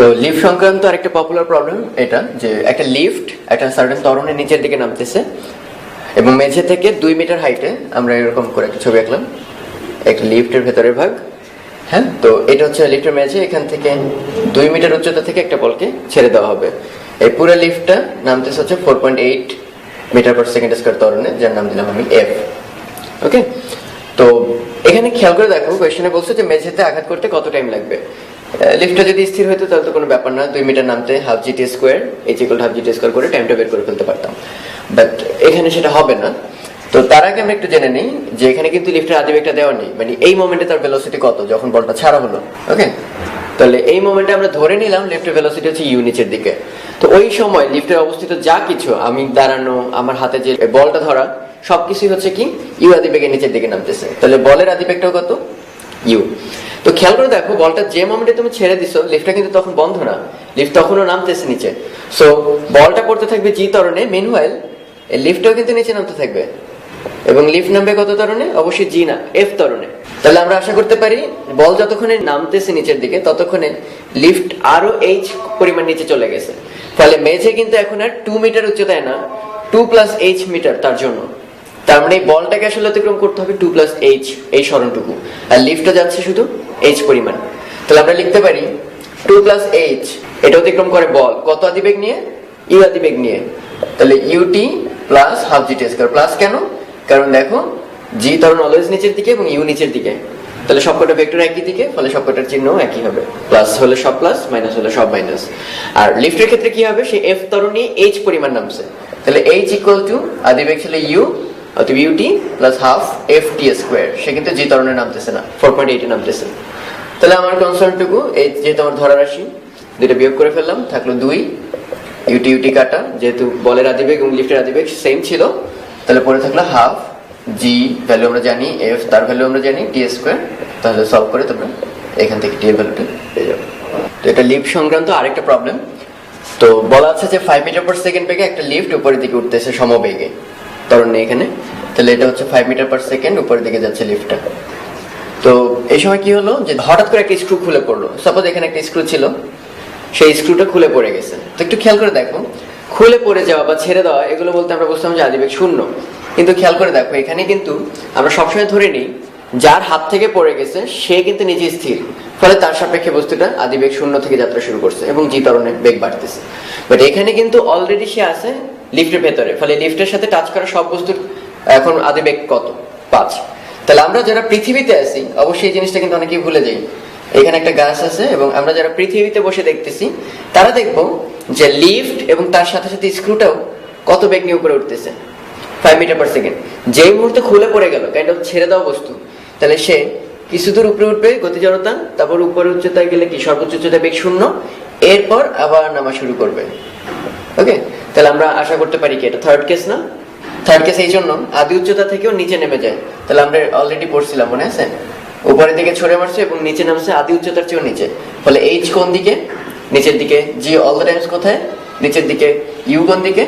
তো লিফট সংক্রান্ত আরেকটা পপুলার প্রবলেম এটা যে একটা লিফট একটা সার্টেন ত্বরণের নিচের দিকে নামতেছে এবং মেঝে থেকে 2 মিটার হাইটে আমরা এরকম করে একটা ছবি আঁকলাম একটা লিফটের ভেতরের ভাগ। হ্যাঁ, তো এটা হচ্ছে লিফটের মেঝে, এখান থেকে 2 মিটার উচ্চতা থেকে একটা বলকে ছেড়ে দেওয়া হবে। এই পুরো লিফটটা নামতেছে হচ্ছে 4.8 মিটার পার সেকেন্ড স্কয়ার ত্বরণে, যার নাম দিলাম আমি এফ। ওকে, তো এখানে খেয়াল করে দেখো কোয়েশ্চেনে বলছে যে মেঝেতে আঘাত করতে কত টাইম লাগবে। লিফটটা যদি স্থির হতো তাহলে তো কোনো ব্যাপার না, 2 মিটার নামতে half GT square half GT square করে টাইমটা বের করে ফেলতে পারতাম, বাট এখানে সেটা হবে না। তো তার আগে আমরা একটু জেনে নিই যে এখানে কিন্তু লিফটের আদিবেগটা দেওয়া নেই, মানে এই মোমেন্টে তার ভেলোসিটি কত যখন বলটা ছাড়া হলো। ওকে, তাহলে এই মোমেন্টে আমরা ধরে নিলাম লিফটের ভেলোসিটি হচ্ছে ইউ নিচের দিকে। তো ওই সময় লিফটের অবস্থিত যা কিছু, আমি দাঁড়ানো, আমার হাতে যে বলটা ধরা, সবকিছুই হচ্ছে কি ইউ আদিবেগের নিচের দিকে নামতেছে। তাহলে বলের আদিবেগটাও কত? ইউ। তো খেয়াল করে দেখো বলটা যে মোমেন্টে তুমি ছেড়ে দিছো লিফটটা কিন্তু তখন বন্ধ না, লিফট তখনও নামতেছে নিচে। সো বলটা পড়তে থাকবে জি ত্বরণে, মেনওয়াইল লিফটটাও কিন্তু নিচে নামতে থাকবে এবং লিফট নামবে কত ত্বরণে? অবশ্যই জি না, এফ ত্বরণে। তাহলে আমরা আশা করতে পারি বল যতক্ষণে নামতেছে নিচের দিকে ততক্ষণে লিফট আরো এইচ পরিমাণ নিচে চলে গেছে। ফলে মেঝে কিন্তু এখন আর 2 মিটার উচ্চতায় না, 2 প্লাস এইচ মিটার। তার জন্য তার মানে এই বলটাকে আসলে অতিক্রম করতে হবে 2 প্লাস এইচ, এই সরণটুকু, আর লিফটটা যাচ্ছে শুধু এইচ পরিমাণ। তাহলে আমরা লিখতে পারি 2 প্লাস এইচ, এটা অতিক্রম করে বল কত আদিবেগ নিয়ে? ইউ আদিবেগ নিয়ে। তাহলে u t plus half g t square. Plus কেন? কারণ দেখো জি ত্বরণ অলওয়েজ নিচের দিকে এবং ইউ নিচের দিকে, তাহলে সবকটা ভেক্টর একই দিকে, ফলে সবকটার চিহ্ন একই হবে। প্লাস হলে সব প্লাস, মাইনাস হলে সব মাইনাস। আর লিফটের ক্ষেত্রে কি হবে? সেই এফ ত্বরণ নিয়ে এইচ পরিমাণ নামছে, তাহলে এইচ ইকুয়াল টু আদিবেগ ছিল ইউ অতএব u t plus half f t square. সে কিন্তু জি ত্বরণে নামতেছে না, 4.8 এ নামতেছে। তাহলে আমার কনসার্নটুকু এই যেহেতু আমার ধরা রাশি, দুইটা বিয়োগ করে ফেললাম, থাকলো 2, ইউটি ইউটি কাটা, যেহেতু বলের আদিবেগ এবং লিফটের আদিবেগ সেম ছিল, তাহলে পরে থাকলো হাফ জি ভ্যালু আমরা জানি, এফ তার ভ্যালু আমরা জানি, টি স্কোয়ার। তাহলে সলভ করে তোমরা এখান থেকে টি এর ভ্যালুটা পেয়ে যাবে। তো এটা লিফট সংক্রান্ত আরেকটা প্রবলেম। তো বলা আছে যে 5 মিটার পার সেকেন্ড বেগে একটা লিফট উপরের দিকে উঠতেছে সমবেগে ত্বরণ নেই এখানে, তাহলে এটা হচ্ছে 5 মিটার পার সেকেন্ড উপরের দিকে যাচ্ছে লিফটটা। তো এই সময় কি হলো যে হঠাৎ করে একটা স্ক্রু খুলে পড়লো। সাপোজ এখানে একটা স্ক্রু ছিল, সেই স্ক্রুটা খুলে পড়ে গেছে। তো একটু খেয়াল করে দেখো, খুলে পড়ে যাওয়া বা ছেড়ে দেওয়া এগুলো বলতে আমরা বুঝতাম যে আদিবেগ শূন্য, কিন্তু খেয়াল করে দেখো এখানে কিন্তু আমরা সবসময় ধরে নিই যার হাত থেকে পড়ে গেছে সে কিন্তু নিজে স্থির, ফলে তার সাপেক্ষে বস্তুটা আদিবেগ শূন্য থেকে যাত্রা শুরু করছে এবং জি ত্বরণে বেগ বাড়তেছে। বাট এখানে কিন্তু অলরেডি সে আছে লিফটের ভেতরে, ফলে লিফটের সাথে টাচ করা সব বস্তুর এখন আদিবেগ কত? 5। তাহলে আমরা যারা পৃথিবীতে আছি অবশ্যই এই জিনিসটা কিন্তু অনেকেই ভুলে যাই। এখানে একটা গাছ আছে এবং আমরা যারা পৃথিবীতে বসে দেখতেছি তারা দেখবো যে লিফট এবং তার সাথে সাথে স্ক্রুটাও কত বেগ নিয়ে উপরে উঠতেছে, 5 মিটার পার সেকেন্ড। যেই মুহূর্তে খুলে পড়ে গেল কাইন্ড অফ ছেড়ে দেওয়া বস্তু, তাহলে সে কিছু দূর উপরে উঠবে গতি জড়তা, তারপর উপরে উচ্চতায় গেলে কি সর্বোচ্চ উচ্চতায় বেগ 0, এরপর আবার নামা শুরু করবে। ওকে, তাহলে আমরা আশা করতে পারি কি এটা থার্ড কেস না? থার্ড কেস এই জন্য আদি উচ্চতা থেকেও নিচে নেমে যায়। তাহলে আমরা অলরেডি পড়ছিলাম মনে আছে, উপরের দিকে ছড়ে মারছে এবং নিচে নামছে আদি উচ্চতার চেয়েও নিচে, ফলে এইচ কোন দিকে? নিচের দিকে। জি অল দ্য টাইমস কোথায়? নিচের দিকে। ইউ কোন দিকে?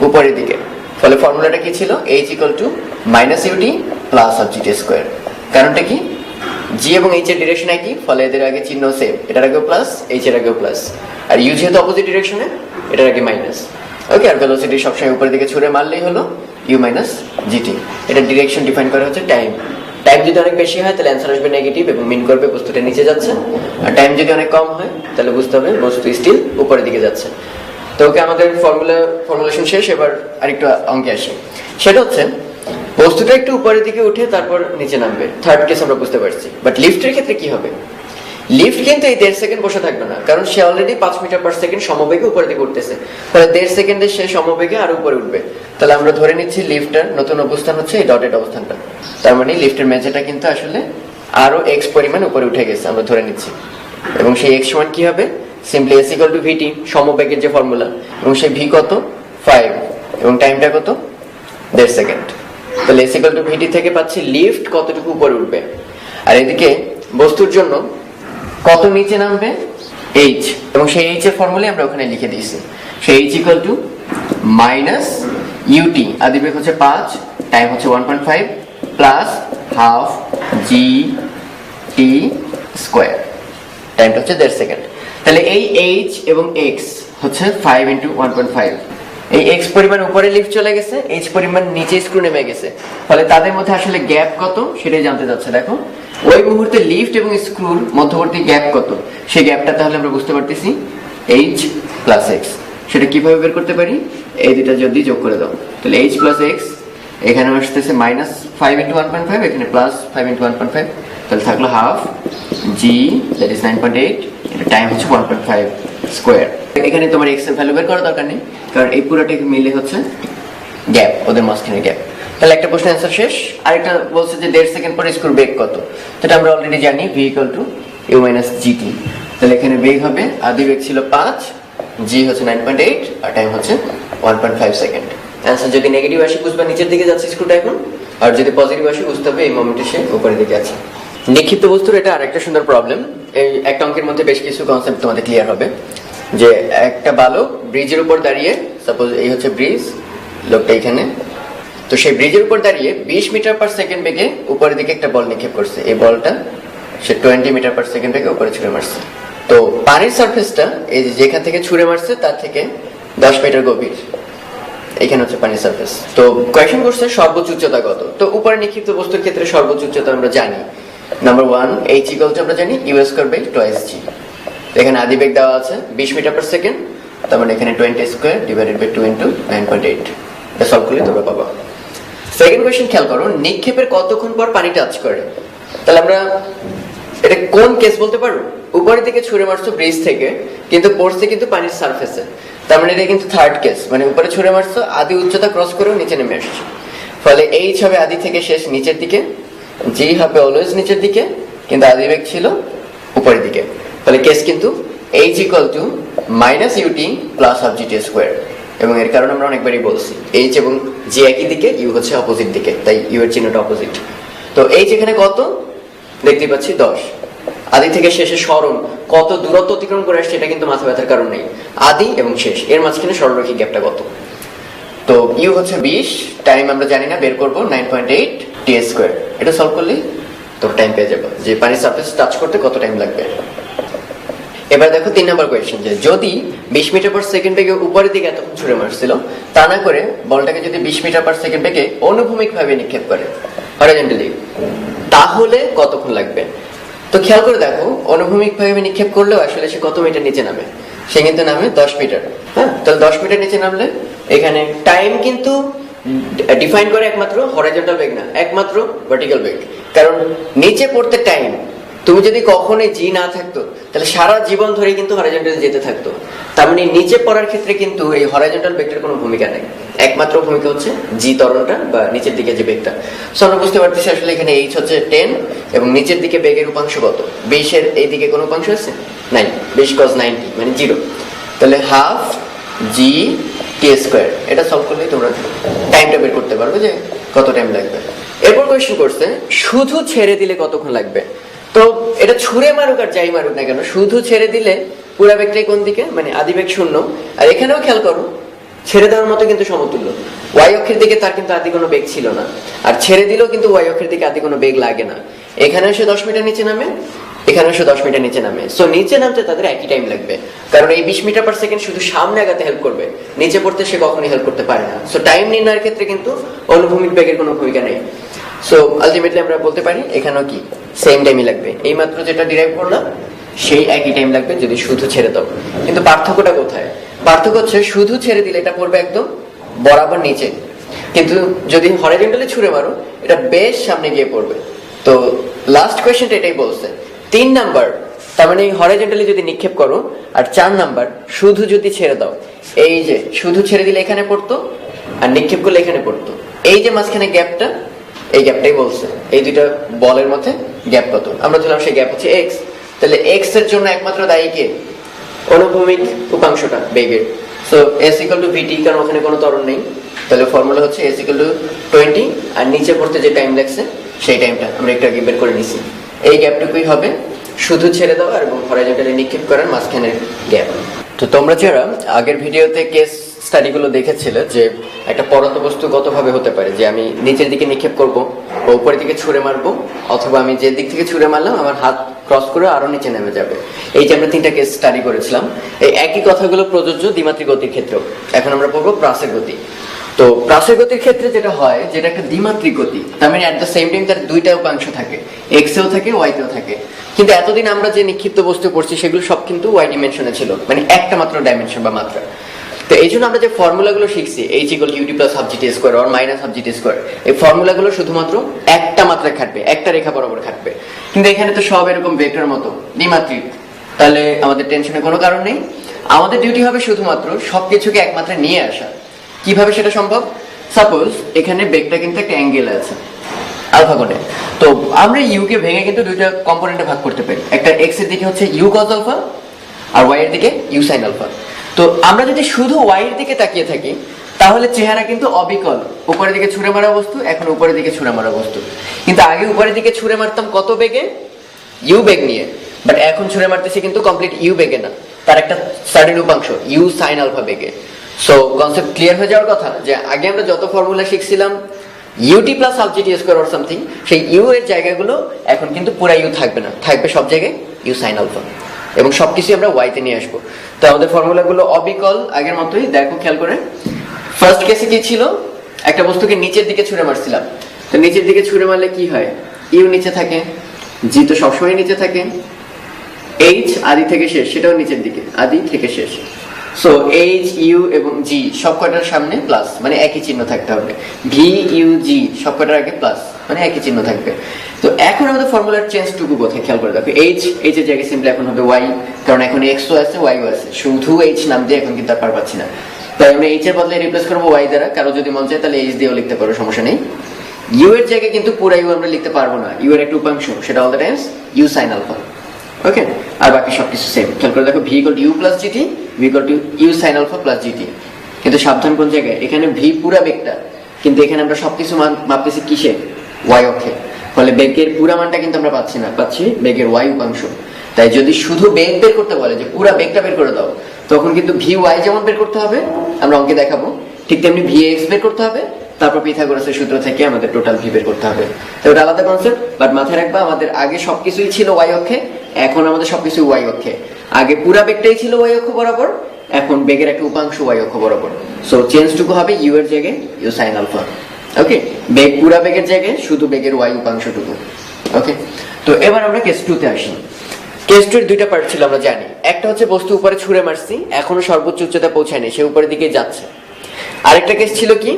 উপরের দিকে। ফলে ফর্মুলাটা কি ছিল? H equal to minus u t plus half GT square. কারণটা কি? জি এবং এইচ এর ডিরেকশন একই, ফলে এদের আগে চিহ্ন সেম, এটার আগেও প্লাস, এইচ এর আগেও প্লাস, আর ইউ যেহেতু অপোজিট ডিরেকশনে এটার আগে মাইনাস। ওকে, আর ভেলোসিটি সবসময় উপরের দিকে ছুড়ে মারলেই হলো ইউ মাইনাস জিটি। এটা ডিরেকশন ডিফাইন করা হচ্ছে টাইম। টাইম যদি অনেক বেশি হয় তাহলে অ্যান্সার আসবে নেগেটিভ এবং মিন করবে বস্তুটা নিচে যাচ্ছে, আর টাইম যদি অনেক কম হয় তাহলে বুঝতে হবে বস্তু স্টিল উপরের দিকে যাচ্ছে। তো ওকে, আমাদের ফর্মুলেশন শেষ, এবার আরেকটু অঙ্কে আসি। সেটা হচ্ছে বস্তুটা একটু উপরের দিকে উঠে তারপর নিচে নামবে, থার্ড কেস আমরা বুঝতে পারছি। বাট লিফটের ক্ষেত্রে কি হবে? লিফট কিন্তু এই 1.5 সেকেন্ড বসে থাকবে না, কারণ সে অলরেডি 5 মিটার পার সেকেন্ড সমবেগে উপরের দিকে উঠতেছে, তাহলে 1.5 সেকেন্ডে সে সমবেগে আরো উপরে উঠবে। তাহলে আমরা ধরে নিচ্ছি লিফটের নতুন অবস্থান হচ্ছে এই ডটেড অবস্থানটা, তার মানে লিফটের মেঝেটা কিন্তু আসলে আরো এক্স পরিমাণ উপরে উঠে গেছে আমরা ধরে নিচ্ছি। এবং সেই এক্স সমান কি হবে? সিম্পলি এস ইকুয়াল টু ভিটি, সমবেগের যে ফর্মুলা, এবং সেই ভি কত? 5, এবং টাইমটা কত? 1.5 সেকেন্ড। তাহলে এস ইকুয়াল টু ভিটি থেকে পাচ্ছি লিফট কতটুকু উপরে উঠবে, আর এদিকে বস্তুর জন্য কত নিচে নামবে? এইচ, এবং সেই এইচ এর ফর্মুলা আমরা ওখানে লিখে দিয়েছি। সেই h equal to minus u t, আদিবেগ হচ্ছে 5, টাইম হচ্ছে 1.5 plus half g t square, টাইমটা হচ্ছে 1.5 সেকেন্ড। তাহলে এই h এবং x হচ্ছে 5 × 1.5। এই x পরিমাণ উপরে লিফট চলে গেছে, h পরিমাণ নিচে স্ক্রু নেমে গেছে, ফলে তাদের মধ্যে আসলে গ্যাপ কত সেটাই জানতে যাচ্ছে। দেখো ওই মুহূর্তে লিফট এবং স্ক্রুর মধ্যবর্তী গ্যাপ কত, সেই গ্যাপটা তাহলে আমরা বুঝতে পারতেছি h + x। সেটা কিভাবে বের করতে পারি, এই দুটো যদি যোগ করে দাও তাহলে h + x, এখানে আসতেছে -5 × 1.5, এখানে +5 × 1.5, তাহলে থাকলো হাফ g, দ্যাট ইজ 9.8, এটা টাইম হচ্ছে 1.5 স্কয়ার। এখানে তোমার x এর ভ্যালু বের করার দরকার নেই, কারণ এই পুরোটা মিলে হচ্ছে গ্যাপ, ওদের মাঝখানে গ্যাপ। তাহলে একটা প্রশ্ন অ্যান্সার শেষ। আরেকটা বলছে যে 1.5 সেকেন্ড পরে স্ক্রুর বেগ কত, সেটা আমরা অলরেডি জানি, v = u - gt। তাহলে এখানে বেগ হবে, আদি বেগ ছিল 5, g হচ্ছে 9.8 আর টাইম হচ্ছে 1.5 সেকেন্ড। অ্যান্সার যদি নেগেটিভ আসে বুঝবা নিচের দিকে যাচ্ছে স্ক্রুটা এখন, আর যদি পজিটিভ আসে বুঝতে হবে এই মোমেন্টে সে উপরের দিকে আছে। নিক্ষিপ্ত বস্তুর এটা আরেকটা সুন্দর প্রবলেম। এই একটা অঙ্কের মধ্যে বেশ কিছু কনসেপ্ট তোমাদের ক্লিয়ার হবে। যে একটা বালক ব্রিজের উপর দাঁড়িয়ে, সাপোজ এই হচ্ছে ব্রিজ, লোকটা এখানে, তো সেই ব্রিজের উপর দাঁড়িয়ে 20 মিটার/সেকেন্ড বেগে উপরের দিকে একটা বল নিক্ষেপ করছে। এই বলটা সে 20 মিটার/সেকেন্ড বেগে উপরে ছুঁড়ে মারছে। তো পানির সারফেসটা এই যেখান থেকে ছুঁড়ে মারছে তার থেকে 10 মিটার গভীর, এখানে হচ্ছে পানির সারফেস। তো কোয়েশ্চেন করছে সর্বোচ্চ উচ্চতা কত। তো উপরে নিক্ষিপ্ত বস্তুর ক্ষেত্রে সর্বোচ্চ উচ্চতা আমরা জানি, নাম্বার 1 h = আমরা জানি u²/2g। এখানে আদি বেগ দেওয়া আছে 20 মিটার/সেকেন্ড, তার মানে এখানে 20² / 2 × 9.8। এটা সলভ করলে তোমরা পাবা। সেকেন্ড কোয়েশ্চেন খেয়াল করো, নিক্ষেপের কতক্ষণ পর পানি টাচ করে। তাহলে আমরা এটা কোন কেস বলতে পারো, উপরের দিকে ছুঁড়ে মারছো ব্রিজ থেকে, কিন্তু পড়ছে কিন্তু পানির সারফেসে, তার মানে এটা কিন্তু থার্ড কেস, মানে উপরে ছুঁড়ে মারছো, আদি উচ্চতা ক্রস করেও নিচে নেমে আসছে, ফলে এইচ হবে আদি থেকে শেষ নিচের দিকে, জি হবে অলওয়েজ নিচের দিকে, কিন্তু আদি বেগ ছিল উপরের দিকে, ফলে কেস কিন্তু h = -ut + ½ g² এবং এর কারণে আমরা অনেকবারই বলছি h এবং g একই দিকে, u হচ্ছে অপোজিট দিকে, তাই u এর চিহ্নটা অপোজিট। তো h এখানে কত দেখতে পাচ্ছি 10, আদি থেকে শেষে সরণ কত দূরত্ব অতিক্রম করে আসছে এটা কিন্তু মাথা ব্যথার কারণ নেই, আদি এবং শেষ এর মাঝখানে সরলরৈখিক গ্যাপটা কত। তো u হচ্ছে 20, টাইম আমরা জানি না, বের করব 9.8 t²। এটা সলভ করলে তোর টাইম পেয়ে যাবে যে পানির সারফেস টাচ করতে কত টাইম লাগবে। এবার দেখো 3 নম্বর কোয়েশ্চেন, যে যদি 20 মিটার/সেকেন্ড বেগে উপরের দিকে এতক্ষণ ছুঁড়ে মারছিল, তা না করে বলটাকে যদি 20 মিটার/সেকেন্ড বেগে অনুভূমিক ভাবে নিক্ষেপ করে হরাইজন্টালি, তাহলে কতক্ষণ লাগবে। তো খেয়াল করে দেখো, অনুভূমিক ভাবে নিক্ষেপ করলেও আসলে সে কত মিটার নিচে নামে, সে কিন্তু নামে 10 মিটার। হ্যাঁ, তাহলে 10 মিটার নিচে নামলে এখানে টাইম কিন্তু ডিফাইন করে একমাত্র হরাইজন্টাল বেগ না, একমাত্র ভার্টিক্যাল বেগ। কারণ নিচে পড়তে টাইম, তুমি যদি কখনোই জি না থাকতো তাহলে সারা জীবন ধরে কিন্তু হরাইজন্টালে যেতে থাকতো, তার মানে নিচে পড়ার ক্ষেত্রে কিন্তু এই হরাইজন্টাল বেগটার কোনো ভূমিকা নেই, একমাত্র ভূমিকা হচ্ছে জি ত্বরণটা বা নিচের দিকে যে বেগটা। সো আমরা বুঝতে পারতেছি আসলে এখানে এইচ হচ্ছে 10 এবং নিচের দিকে বেগের উপাংশ কত, 20 এর এই দিকে কোনো উপাংশ আছে নাই, 20 cos 90 মানে 0, তাহলে হাফ জি t²। এটা সলভ করলে তোমরা টাইমটা বের করতে পারবে যে কত টাইম লাগবে। এরপর কোয়েশ্চেন করছে শুধু ছেড়ে দিলে কতক্ষণ লাগবে। তো এটা ছুঁড়ে মারুক আর যাই মারুক না কেন, শুধু ছেড়ে দিলে পুরা বেগটাই কোন দিকে, মানে আদি বেগ 0। আর এখানেও খেয়াল করো ছেড়ে দেওয়ার মতো কিন্তু সমতুল্য, ওয়াই অক্ষের দিকে তার কিন্তু আদি কোনো বেগ ছিল না, আর ছেড়ে দিলেও কিন্তু ওয়াই অক্ষের দিকে আদি কোনো বেগ লাগে না। এখানে এসে 10 মিটার নিচে নামে, এখানে এসে 10 মিটার নিচে নামে, সো নিচে নামতে তাদের একই টাইম লাগবে, কারণ এই 20 মিটার/সেকেন্ড শুধু সামনে আগাতে হেল্প করবে, নিচে পড়তে সে কখনোই হেল্প করতে পারে না। সো টাইম নির্ণয়ের ক্ষেত্রে কিন্তু অনুভূমিক বেগের কোনো ভূমিকা নেই। সো আলটিমেটলি আমরা বলতে পারি এখানেও কি সেম টাইমই লাগবে, এই মাত্র যেটা ডিরাইভ করলাম সেই একই টাইম লাগবে যদি শুধু ছেড়ে দাও। কিন্তু পার্থক্যটা কোথায়, পার্থক্য হচ্ছে শুধু ছেড়ে দিলে এটা পড়বে একদম বরাবর নিচে, কিন্তু যদি হরাইজন্টালি ছুঁড়ে মারো এটা বেশ সামনে গিয়ে পড়বে। তো লাস্ট কোয়েশ্চেনটা এটাই বলছে 3 নাম্বার, তার মানে হরাইজন্টালি যদি নিক্ষেপ করো, আর 4 নাম্বার শুধু যদি ছেড়ে দাও, এই যে শুধু ছেড়ে দিলে এখানে পড়তো আর নিক্ষেপ করলে এখানে পড়তো, এই যে মাঝখানে গ্যাপটা, এই গ্যাপটাই বলছে এই দুইটা বলের মধ্যে গ্যাপ কত। আমরা ধরলাম সেই গ্যাপ হচ্ছে এক্স, তাহলে এক্স এর জন্য একমাত্র দায়ী কে, অনুভূমিক উপাংশটা বেগের। সো s = vt, কারণ ওখানে কোনো ত্বরণ নেই, তাহলে ফর্মুলা হচ্ছে s = 20, আর নিচে পড়তে যে টাইম লাগছে সেই টাইমটা আমরা একটু আগে বের করে নিছি। এই গ্যাপটুকুই হবে শুধু ছেড়ে দেওয়া এবং হরাইজন্টালি নিক্ষেপ করার মাঝখানের গ্যাপ। তো তোমরা যারা আগের ভিডিওতে কেস স্টাডিগুলো দেখেছিলে যে একটা পরন্ত বস্তু গতভাবে হতে পারে, যে আমি নিচের দিকে নিক্ষেপ করব বা উপরের দিকে ছুঁড়ে মারবো, অথবা আমি যে দিক থেকে ছুঁড়ে মারলাম আমার হাত ক্রস করে আরো নিচে নেমে যাবে। এই যে আমরা 3টা কেস স্টাডি করেছিলাম, এই একই কথাগুলো প্রযোজ্য দ্বিমাত্রিক গতির ক্ষেত্রেও। এখন আমরা পড়বো প্রাসের গতি। তো প্রাসের গতির ক্ষেত্রে যেটা হয়, যেটা একটা দ্বিমাত্রিক গতি, তার মানে অ্যাট দ্য সেম টাইম তার দুইটা উপাংশ থাকে, এক্সেও থাকে ওয়াইতেও থাকে। কিন্তু এতদিন আমরা যে নিক্ষিপ্ত বস্তু পড়ছি সেগুলো সব কিন্তু ওয়াই ডিমেনশনে ছিল, মানে একটা মাত্র ডাইমেনশন বা মাত্রা। তো এই জন্য আমরা যে ফর্মুলাগুলো শিখছি, h equal u t plus half GT square or minus half GT square, এই ফর্মুলাগুলো শুধুমাত্র একটা মাত্রায় খাটবে, একটা রেখা বরাবর খাটবে। কিন্তু এখানে তো সব এরকম ভেক্টর মতো দ্বিমাত্রিক, তাহলে আমাদের টেনশনের কোনো কারণ নেই। আমাদের ডিউটি হবে শুধুমাত্র সবকিছুকে এক মাত্রায় নিয়ে আসা। কিভাবে সেটা সম্ভব? সাপোজ এখানে বেগটা কিন্তু একটা অ্যাঙ্গেল আছে আলফা কোণে, তো আমরা ইউ কে ভেঙে কিন্তু দুইটা কম্পোনেন্টে ভাগ করতে পারি। একটা এক্স এর দিকে হচ্ছে ইউ কজ আলফা, আর ওয়াই এর দিকে ইউ সাইন আলফা। তো আমরা যদি শুধু ওয়াই এর দিকে তাকিয়ে থাকি তাহলে চেহারা কিন্তু অবিকল, উপরের দিকে ছুঁড়ে মারা বস্তু, এখন উপরের দিকে ছুঁড়ে মারা বস্তু। কিন্তু আগে উপরের দিকে ছুঁড়ে মারতাম কত বেগে? ইউ বেগ নিয়ে, বাট এখন ছুঁড়ে মারতেছি কিন্তু কমপ্লিট ইউ বেগে না, তার একটা সার্টেন উপাংশ ইউ সাইন আলফা বেগে। সো কনসেপ্ট ক্লিয়ার হয়ে যাওয়ার কথা, যে আগে আমরা যত ফর্মুলা শিখছিলাম u t plus half GT square or something, সেই ইউ এর জায়গাগুলো এখন কিন্তু পুরা ইউ থাকবে না, থাকবে সব জায়গায় ইউ সাইন আলফা, এবং সবকিছু আমরা ওয়াইতে নিয়ে আসবো। তো আমাদের ফর্মুলাগুলো অবিকল আগের মতোই। দেখো খেয়াল করে, ফার্স্ট কেসে কি ছিল? একটা বস্তুকে নিচের দিকে ছুঁড়ে মারছিলাম। তো নিচের দিকে ছুঁড়ে মারলে কি হয়? ইউ নিচে থাকে, জি তো সবসময় নিচে থাকে, এইচ আদি থেকে শেষ সেটাও নিচের দিকে, আদি থেকে শেষ। সো এইচ ইউ এবং জি সব কয়টার সামনে প্লাস, মানে একই চিহ্ন থাকতে হবে। ভি ইউ জি সব কয়টার আগে প্লাস, মানে একই চিহ্ন থাকবে। তো এখন আমাদের ফর্মুলার চেঞ্জ টুকু কোথায় খেয়াল করে দেখো। এইচ এর জায়গায় সিম্পলি এখন হবে ওয়াই, কারণ এখন এক্সও আছে ওয়াইও আছে, শুধু এইচ নাম দিয়ে এখন কিন্তু আর পার পাচ্ছি না। তাই আমরা এইচ এর বদলে রিপ্লেস করবো ওয়াই দ্বারা। কারো যদি মন চায় তাহলে এইচ দিয়েও লিখতে পারো, সমস্যা নেই। ইউ এর জায়গায় কিন্তু পুরো ইউ আমরা লিখতে পারবো না, ইউ এর একটা উপাংশ, সেটা all the times u sine alpha. Okay, আর বাকি সবকিছু সেম। খেয়াল করে দেখো, v equal to u plus g t, v equal to u sine alpha plus g t. কিন্তু সাবধান কোন জায়গায়, এখানে ভি পুরা বেগটা, কিন্তু এখানে আমরা সবকিছু মাপতেছি কিসে? ওয়াই অক্ষে। ফলে বেগের পুরা মানটা কিন্তু আমরা পাচ্ছি না, পাচ্ছি বেগের ওয়াই উপাংশ। তাই যদি শুধু বেগ বের করতে বলে যে পুরা বেগটা বের করে দাও, তখন কিন্তু ভি ওয়াই যেমন বের করতে হবে, আমরা অঙ্কে দেখাবো, ঠিক তেমনি ভি এক্স বের করতে হবে, তারপর পিথাগোরাসের সূত্র থেকে আমাদের টোটাল ভি বের করতে হবে। তো ওটা আলাদা কনসেপ্ট, বাট মাথায় রাখবা আমাদের আগে সবকিছুই ছিল ওয়াই অক্ষে, এখন আমাদের সবকিছু ওয়াই অক্ষে। আগে পুরা বেগটাই ছিল ওয়াই অক্ষ বরাবর, এখন বেগের একটা উপাংশ ওয়াই অক্ষ বরাবর। সো চেঞ্জ টুকু হবে ইউ এর জায়গায় ইউ সাইন আলফা। ওকে, বেগ পুরা বেগের জায়গায় শুধু বেগের ওয়াই উপাংশটুকু। ওকে, তো এবার আমরা কেস 2 তে আসি। কেস 2 এর দুইটা পার্ট ছিল আমরা জানি। একটা হচ্ছে বস্তু উপরে ছুঁড়ে মারছি, এখনো সর্বোচ্চ উচ্চতা পৌঁছায়নি, সে উপরের দিকে যাচ্ছে। আরেকটা কেস ছিল কি,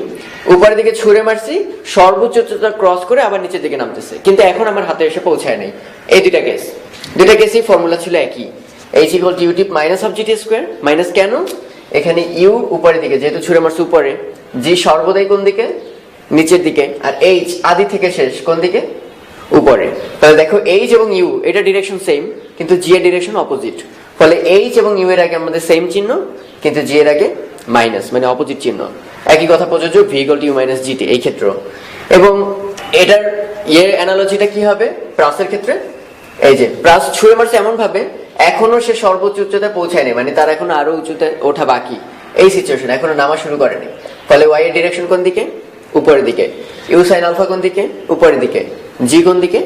উপরের দিকে ছুঁড়ে মারছি, সর্বোচ্চ উচ্চতা ক্রস করে আবার নিচের দিকে নামতেছে, কিন্তু এখন আমার হাতে এসে পৌঁছায় নাই। এই দুইটা কেসই ফর্মুলা ছিল একই, h equal to u t minus half GT square. Minus কেন? এখানে ইউ উপরের দিকে, যেহেতু ছুঁড়ে মারছে উপরে, জি সর্বদাই কোন দিকে? নিচের দিকে, আর এইচ আদি থেকে শেষ কোন দিকে? উপরে। তাহলে দেখো এইচ এবং ইউ এটা ডিরেকশন সেম, কিন্তু জি এর ডিরেকশন অপোজিট। ফলে এইচ এবং ইউ এর আগে আমাদের সেম চিহ্ন, কিন্তু জি এর আগে মাইনাস, মানে অপোজিট চিহ্ন। একই কথা প্রযোজ্য v equal to u minus g t এই ক্ষেত্র। এবং এটার অ্যানালজিটা কি হবে প্রাসের ক্ষেত্রে? এই যে প্রাস ছুঁড়ে মারছে এমন ভাবে এখনো সে সর্বোচ্চ উচ্চতায় পৌঁছায়নি, মানে তার এখনো আরো উঁচুতে ওঠা বাকি, এই সিচুয়েশন, এখনো নামা শুরু করেনি। ফলে ওয়াই এর ডিরেকশন কোন দিকে? উপরের দিকে। ইউ সাইন আলফা কোন দিকে? উপরের দিকে। জি কোন দিকে?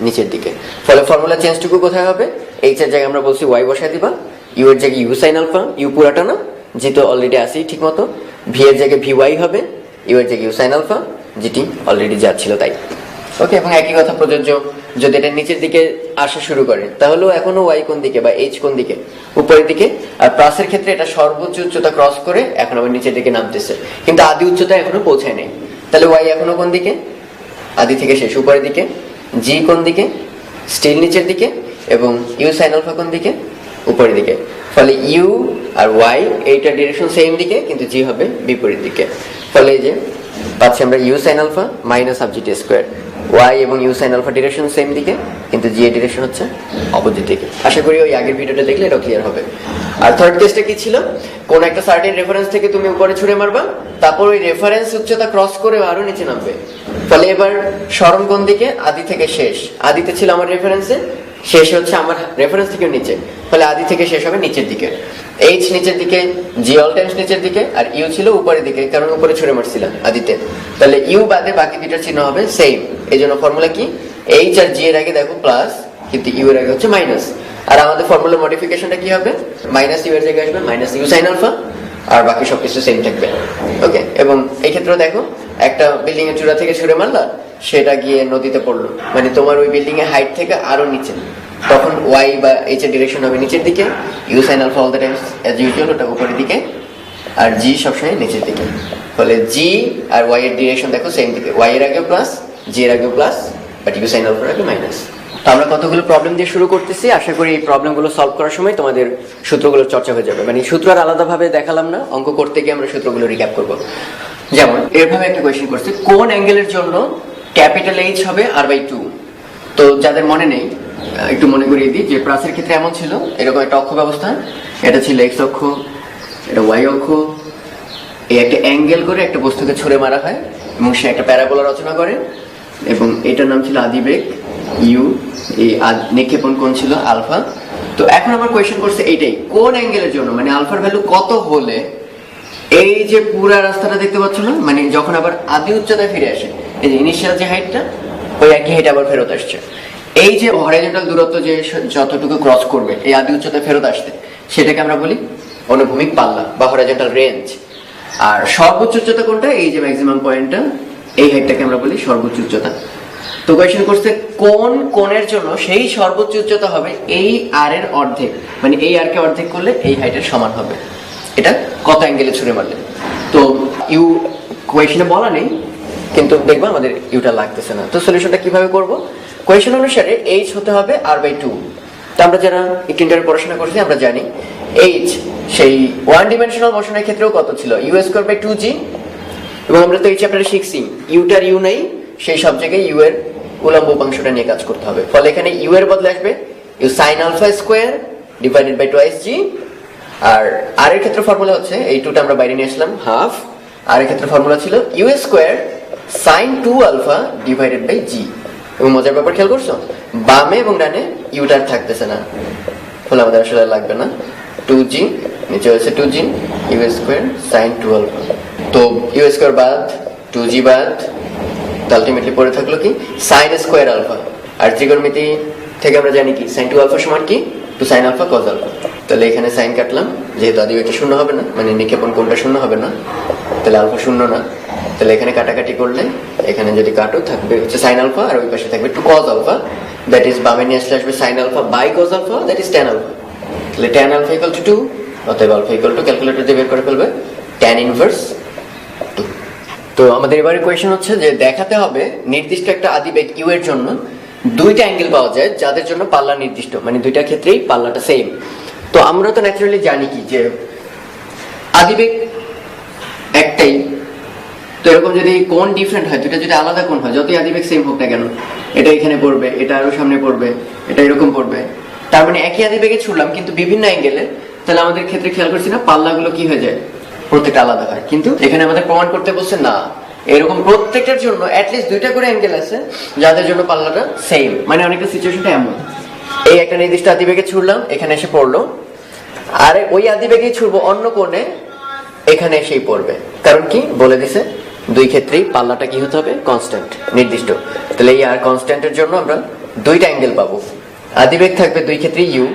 নিচের দিকে। ফলে ফর্মুলা চেঞ্জটুকু কোথায় হবে? এইচ এর জায়গায় আমরা বলছি ওয়াই বসায় দিবা, ইউ এর জায়গায় ইউ সাইন আলফা, ইউ পুরাটা না, জি তো অলরেডি আসি ঠিক মতো, ভি এর জায়গায় ভি ওয়াই হবে, ইউ এর জায়গায় u sine alpha, g t already যা ছিল তাই। ওকে, এবং একই কথা প্রযোজ্য যদি এটা নিচের দিকে আসা শুরু করে, তাহলেও এখনো ওয়াই কোন দিকে বা এইচ কোন দিকে? উপরের দিকে। আর প্লাসের ক্ষেত্রে এটা সর্বোচ্চ উচ্চতা ক্রস করে এখন আবার নিচের দিকে নামতেছে, কিন্তু আদি উচ্চতা এখনো পৌঁছায় নাই। তাহলে ওয়াই এখনো কোন দিকে? আদি থেকে শেষ উপরের দিকে। জি কোন দিকে? স্টিল নিচের দিকে। এবং ইউ সাইন আলফা কোন দিকে? উপরের দিকে। ফলে ইউ আর ওয়াই এইটা ডিরেকশন সেম দিকে, কিন্তু জি হবে বিপরীত দিকে। ফলে এই যে পাচ্ছি আমরা u sine alpha minus half GT square. Y এবং u sine alpha direction same দিকে, কিন্তু জি এর ডিরেকশন হচ্ছে অপোজিট দিকে। আশা করি ওই আগের ভিডিওটা দেখলে এটা ক্লিয়ার হবে। আর থার্ড কেসটা কি ছিল? কোন একটা সার্টেন রেফারেন্স থেকে তুমি উপরে ছুঁড়ে মারবা, তারপর ওই রেফারেন্স উচ্চতা ক্রস করে আরো নিচে নামবে। ফলে এবার স্মরণ কোন দিকে? আদি থেকে শেষ। আদিতে ছিল আমার রেফারেন্সে, শেষ হচ্ছে আমার রেফারেন্স থেকে নিচে, ফলে আদি থেকে শেষ হবে নিচের দিকে। এইচ নিচের দিকে, জি অল টাইমস নিচের দিকে, আর ইউ ছিল উপরের দিকে, কারণ উপরে ছুড়ে মারছিলাম আদিতে। তাহলে ইউ বাদে বাকি দুইটার চিহ্ন হবে সেম। এই জন্য ফর্মুলা কি, এইচ আর জি এর আগে দেখো প্লাস, কিন্তু ইউ এর আগে হচ্ছে মাইনাস। আর আমাদের ফর্মুলার মডিফিকেশনটা কি হবে, মাইনাস ইউ এর জায়গায় আসবে মাইনাস ইউ সাইন আলফা, আর বাকি সবকিছু সেম থাকবে। ওকে, এবং এই ক্ষেত্রে দেখো একটা বিল্ডিং এর চূড়া থেকে ছুড়ে মারলা, সেটা গিয়ে নদীতে পড়লো, মানে তোমার ওই বিল্ডিং এর হাইট থেকে আরো নিচে, তখন ওয়াই বা এইচ এর ডিরেকশন হবে নিচের দিকে, u sine alpha all the times as usual ওটা উপরের দিকে, আর জি সবসময় নিচের দিকে। ফলে জি আর ওয়াই এর ডিরেকশন দেখো সেম দিকে, ওয়াই এর আগে প্লাস, জি এর আগে প্লাস, বাট ইউ সাইন আলফার আগে মাইনাস। তো আমরা কতগুলো প্রবলেম দিয়ে শুরু করতেছি, আশা করি এই প্রবলেমগুলো সলভ করার সময় তোমাদের সূত্রগুলোর চর্চা হয়ে যাবে। মানে সূত্র আর আলাদাভাবে দেখালাম না, অঙ্ক করতে গিয়ে আমরা সূত্রগুলো রিক্যাপ করব। যেমন এরভাবে একটা কোয়েশ্চেন করছে, কোন অ্যাঙ্গেলের জন্য ক্যাপিটাল এইচ হবে r/2। তো যাদের মনে নেই একটু মনে করিয়ে দিই যে প্রাসের ক্ষেত্রে এমন ছিল, এরকম একটা অক্ষ ব্যবস্থা, এটা ছিল এক্স অক্ষ, এটা ওয়াই অক্ষ, এই একটা অ্যাঙ্গেল করে একটা বস্তুকে ছুড়ে মারা হয় এবং সে একটা প্যারাবোলা রচনা করে, এবং এটার নাম ছিল আদিবেগ ইউ, এই নিক্ষেপণ কোণ ছিল আলফা। তো এখন আমার কোয়েশ্চেন করছে এইটাই, কোন অ্যাঙ্গেলের জন্য, মানে আলফার ভ্যালু কত হলে এই যে পুরা রাস্তাটা দেখতে পাচ্ছ না, মানে যখন আবার আদি উচ্চতায় ফিরে আসে, এই যে ইনিশিয়াল যে হাইটটা, ওই একই হাইট আবার ফেরত আসছে। এই যে হরাইজন্টাল দূরত্ব যে যতটুকু ক্রস করবে এই আদি উচ্চতায় ফেরত আসতে, সেটাকে আমরা বলি অনুভূমিক পাল্লা বা হরাইজন্টাল রেঞ্জ। আর সর্বোচ্চ উচ্চতা কোনটা, এই যে ম্যাক্সিমাম পয়েন্টটা, এই হাইটটাকে আমরা বলি সর্বোচ্চ উচ্চতা। তো কোয়েশ্চেন করছে কোন কোণের জন্য সেই সর্বোচ্চ উচ্চতা হবে এই আর এর অর্ধেক, মানে এই আর কে অর্ধেক করলে এই হাইটের সমান হবে, এটা কত অ্যাঙ্গেলে ছুড়ে মারলে। তো ইউ কোয়েশ্চনে বলা নেই, কিন্তু দেখবো আমাদের ইউটা লাগতেছে না। তো সলিউশনটা কিভাবে করব, কোয়েশ্চন অনুসারে এইচ হতে হবে r/2। তো আমরা যারা একটু ইন্টারভিউ পড়াশোনা করছি আমরা জানি এইচ সেই ওয়ান ডিমেনশনাল মোশনের ক্ষেত্রেও কত ছিল, u²/2g, এবং আমরা তো এই চ্যাপ্টারে শিখছি ইউটার ইউ নাই, সেই সব জায়গায় ইউ এর উলম্ব উপাংশটা নিয়ে কাজ করতে হবে। ফলে এখানে ইউ এর বদলে আসবে u sine alpha square divided by twice g, আর আর এর ক্ষেত্রে ফর্মুলা হচ্ছে এই টুটা আমরা বাইরে নিয়ে আসলাম হাফ, আর এর ক্ষেত্রে ফর্মুলা ছিল u square sine 2 alpha divided by g. এবং মজার ব্যাপার খেয়াল করছো, বামে এবং ডানে ইউটার থাকতেছে না, ফলে আমাদের আসলে লাগবে না। 2g নিচে হচ্ছে 2g, u square sine 2 alpha. তো ইউ স্কোয়ার বাদ, 2g বাদ, আলটিমেটলি পড়ে থাকলো কি সাইন স্কোয়ার আলফা। আর ত্রিকোণমিতি থেকে আমরা জানি কি সাইন 2 আলফা সমান কি 2 সাইন আলফা কজ আলফা। তাহলে এখানে সাইন কাটলাম, যেহেতু আদিবেগটা শূন্য হবে না, মানে নিক্ষেপণ কোণটা শূন্য হবে না, তাহলে আলফা শূন্য না, তাহলে এখানে কাটাকাটি করলে এখানে যদি কাটো থাকবে হচ্ছে সাইন আলফা, আর ওই পাশে থাকবে 2 কজ আলফা, দ্যাট ইজ বামে নিয়ে আসলে আসবে sine alpha by cos alpha, that is tan alpha. তাহলে ট্যান আলফা ইকুয়াল টু 2, অতএব আলফা ইকুয়াল টু ক্যালকুলেটর দিয়ে বের করে ফেলবে ট্যান ইনভার্স 2। তো আমাদের এবারে কোয়েশ্চেন হচ্ছে যে দেখাতে হবে নির্দিষ্ট একটা আদিবেগ ইউ এর জন্য দুইটা অ্যাঙ্গেল পাওয়া যায় যাদের জন্য পাল্লা নির্দিষ্ট, মানে দুইটা ক্ষেত্রেই পাল্লাটা সেম। তো আমরা তো ন্যাচারালি জানি কি যে আদিবেগ একটাই, তো এরকম যদি কোণ ডিফারেন্ট হয়, দুইটা যদি আলাদা কোণ হয়, যতই আদিবেগ সেম হোক না কেন, এটা এখানে পড়বে, এটা আরো সামনে পড়বে, এটা এরকম পড়বে, তার মানে একই আদিবেগে ছুড়লাম কিন্তু বিভিন্ন অ্যাঙ্গেলে, তাহলে আমাদের ক্ষেত্রে খেয়াল করছি না পাল্লাগুলো কি হয়ে যায়, প্রত্যেকটা আলাদা হয়। কিন্তু এখানে আমাদের প্রমাণ করতে বলছে না, এরকম প্রত্যেকটার জন্য অ্যাটলিস্ট দুইটা করে অ্যাঙ্গেল আছে যাদের জন্য পাল্লাটা সেম। মানে অনেকটা সিচুয়েশনটা এমন, এই একটা নির্দিষ্ট আদিবেগে ছুড়লাম, এখানে এসে পড়লো, আর ওই আদিবেগেই ছুড়বো অন্য কোণে, এখানে এসেই পড়বে। কারণ কি বলে দিছে, দুই ক্ষেত্রেই পাল্লাটা কি হতে হবে কনস্ট্যান্ট, নির্দিষ্ট। তাহলে এই আর কনস্ট্যান্টের জন্য আমরা দুইটা অ্যাঙ্গেল পাবো, আদিবেগ থাকবে দুই ক্ষেত্রেই ইউ,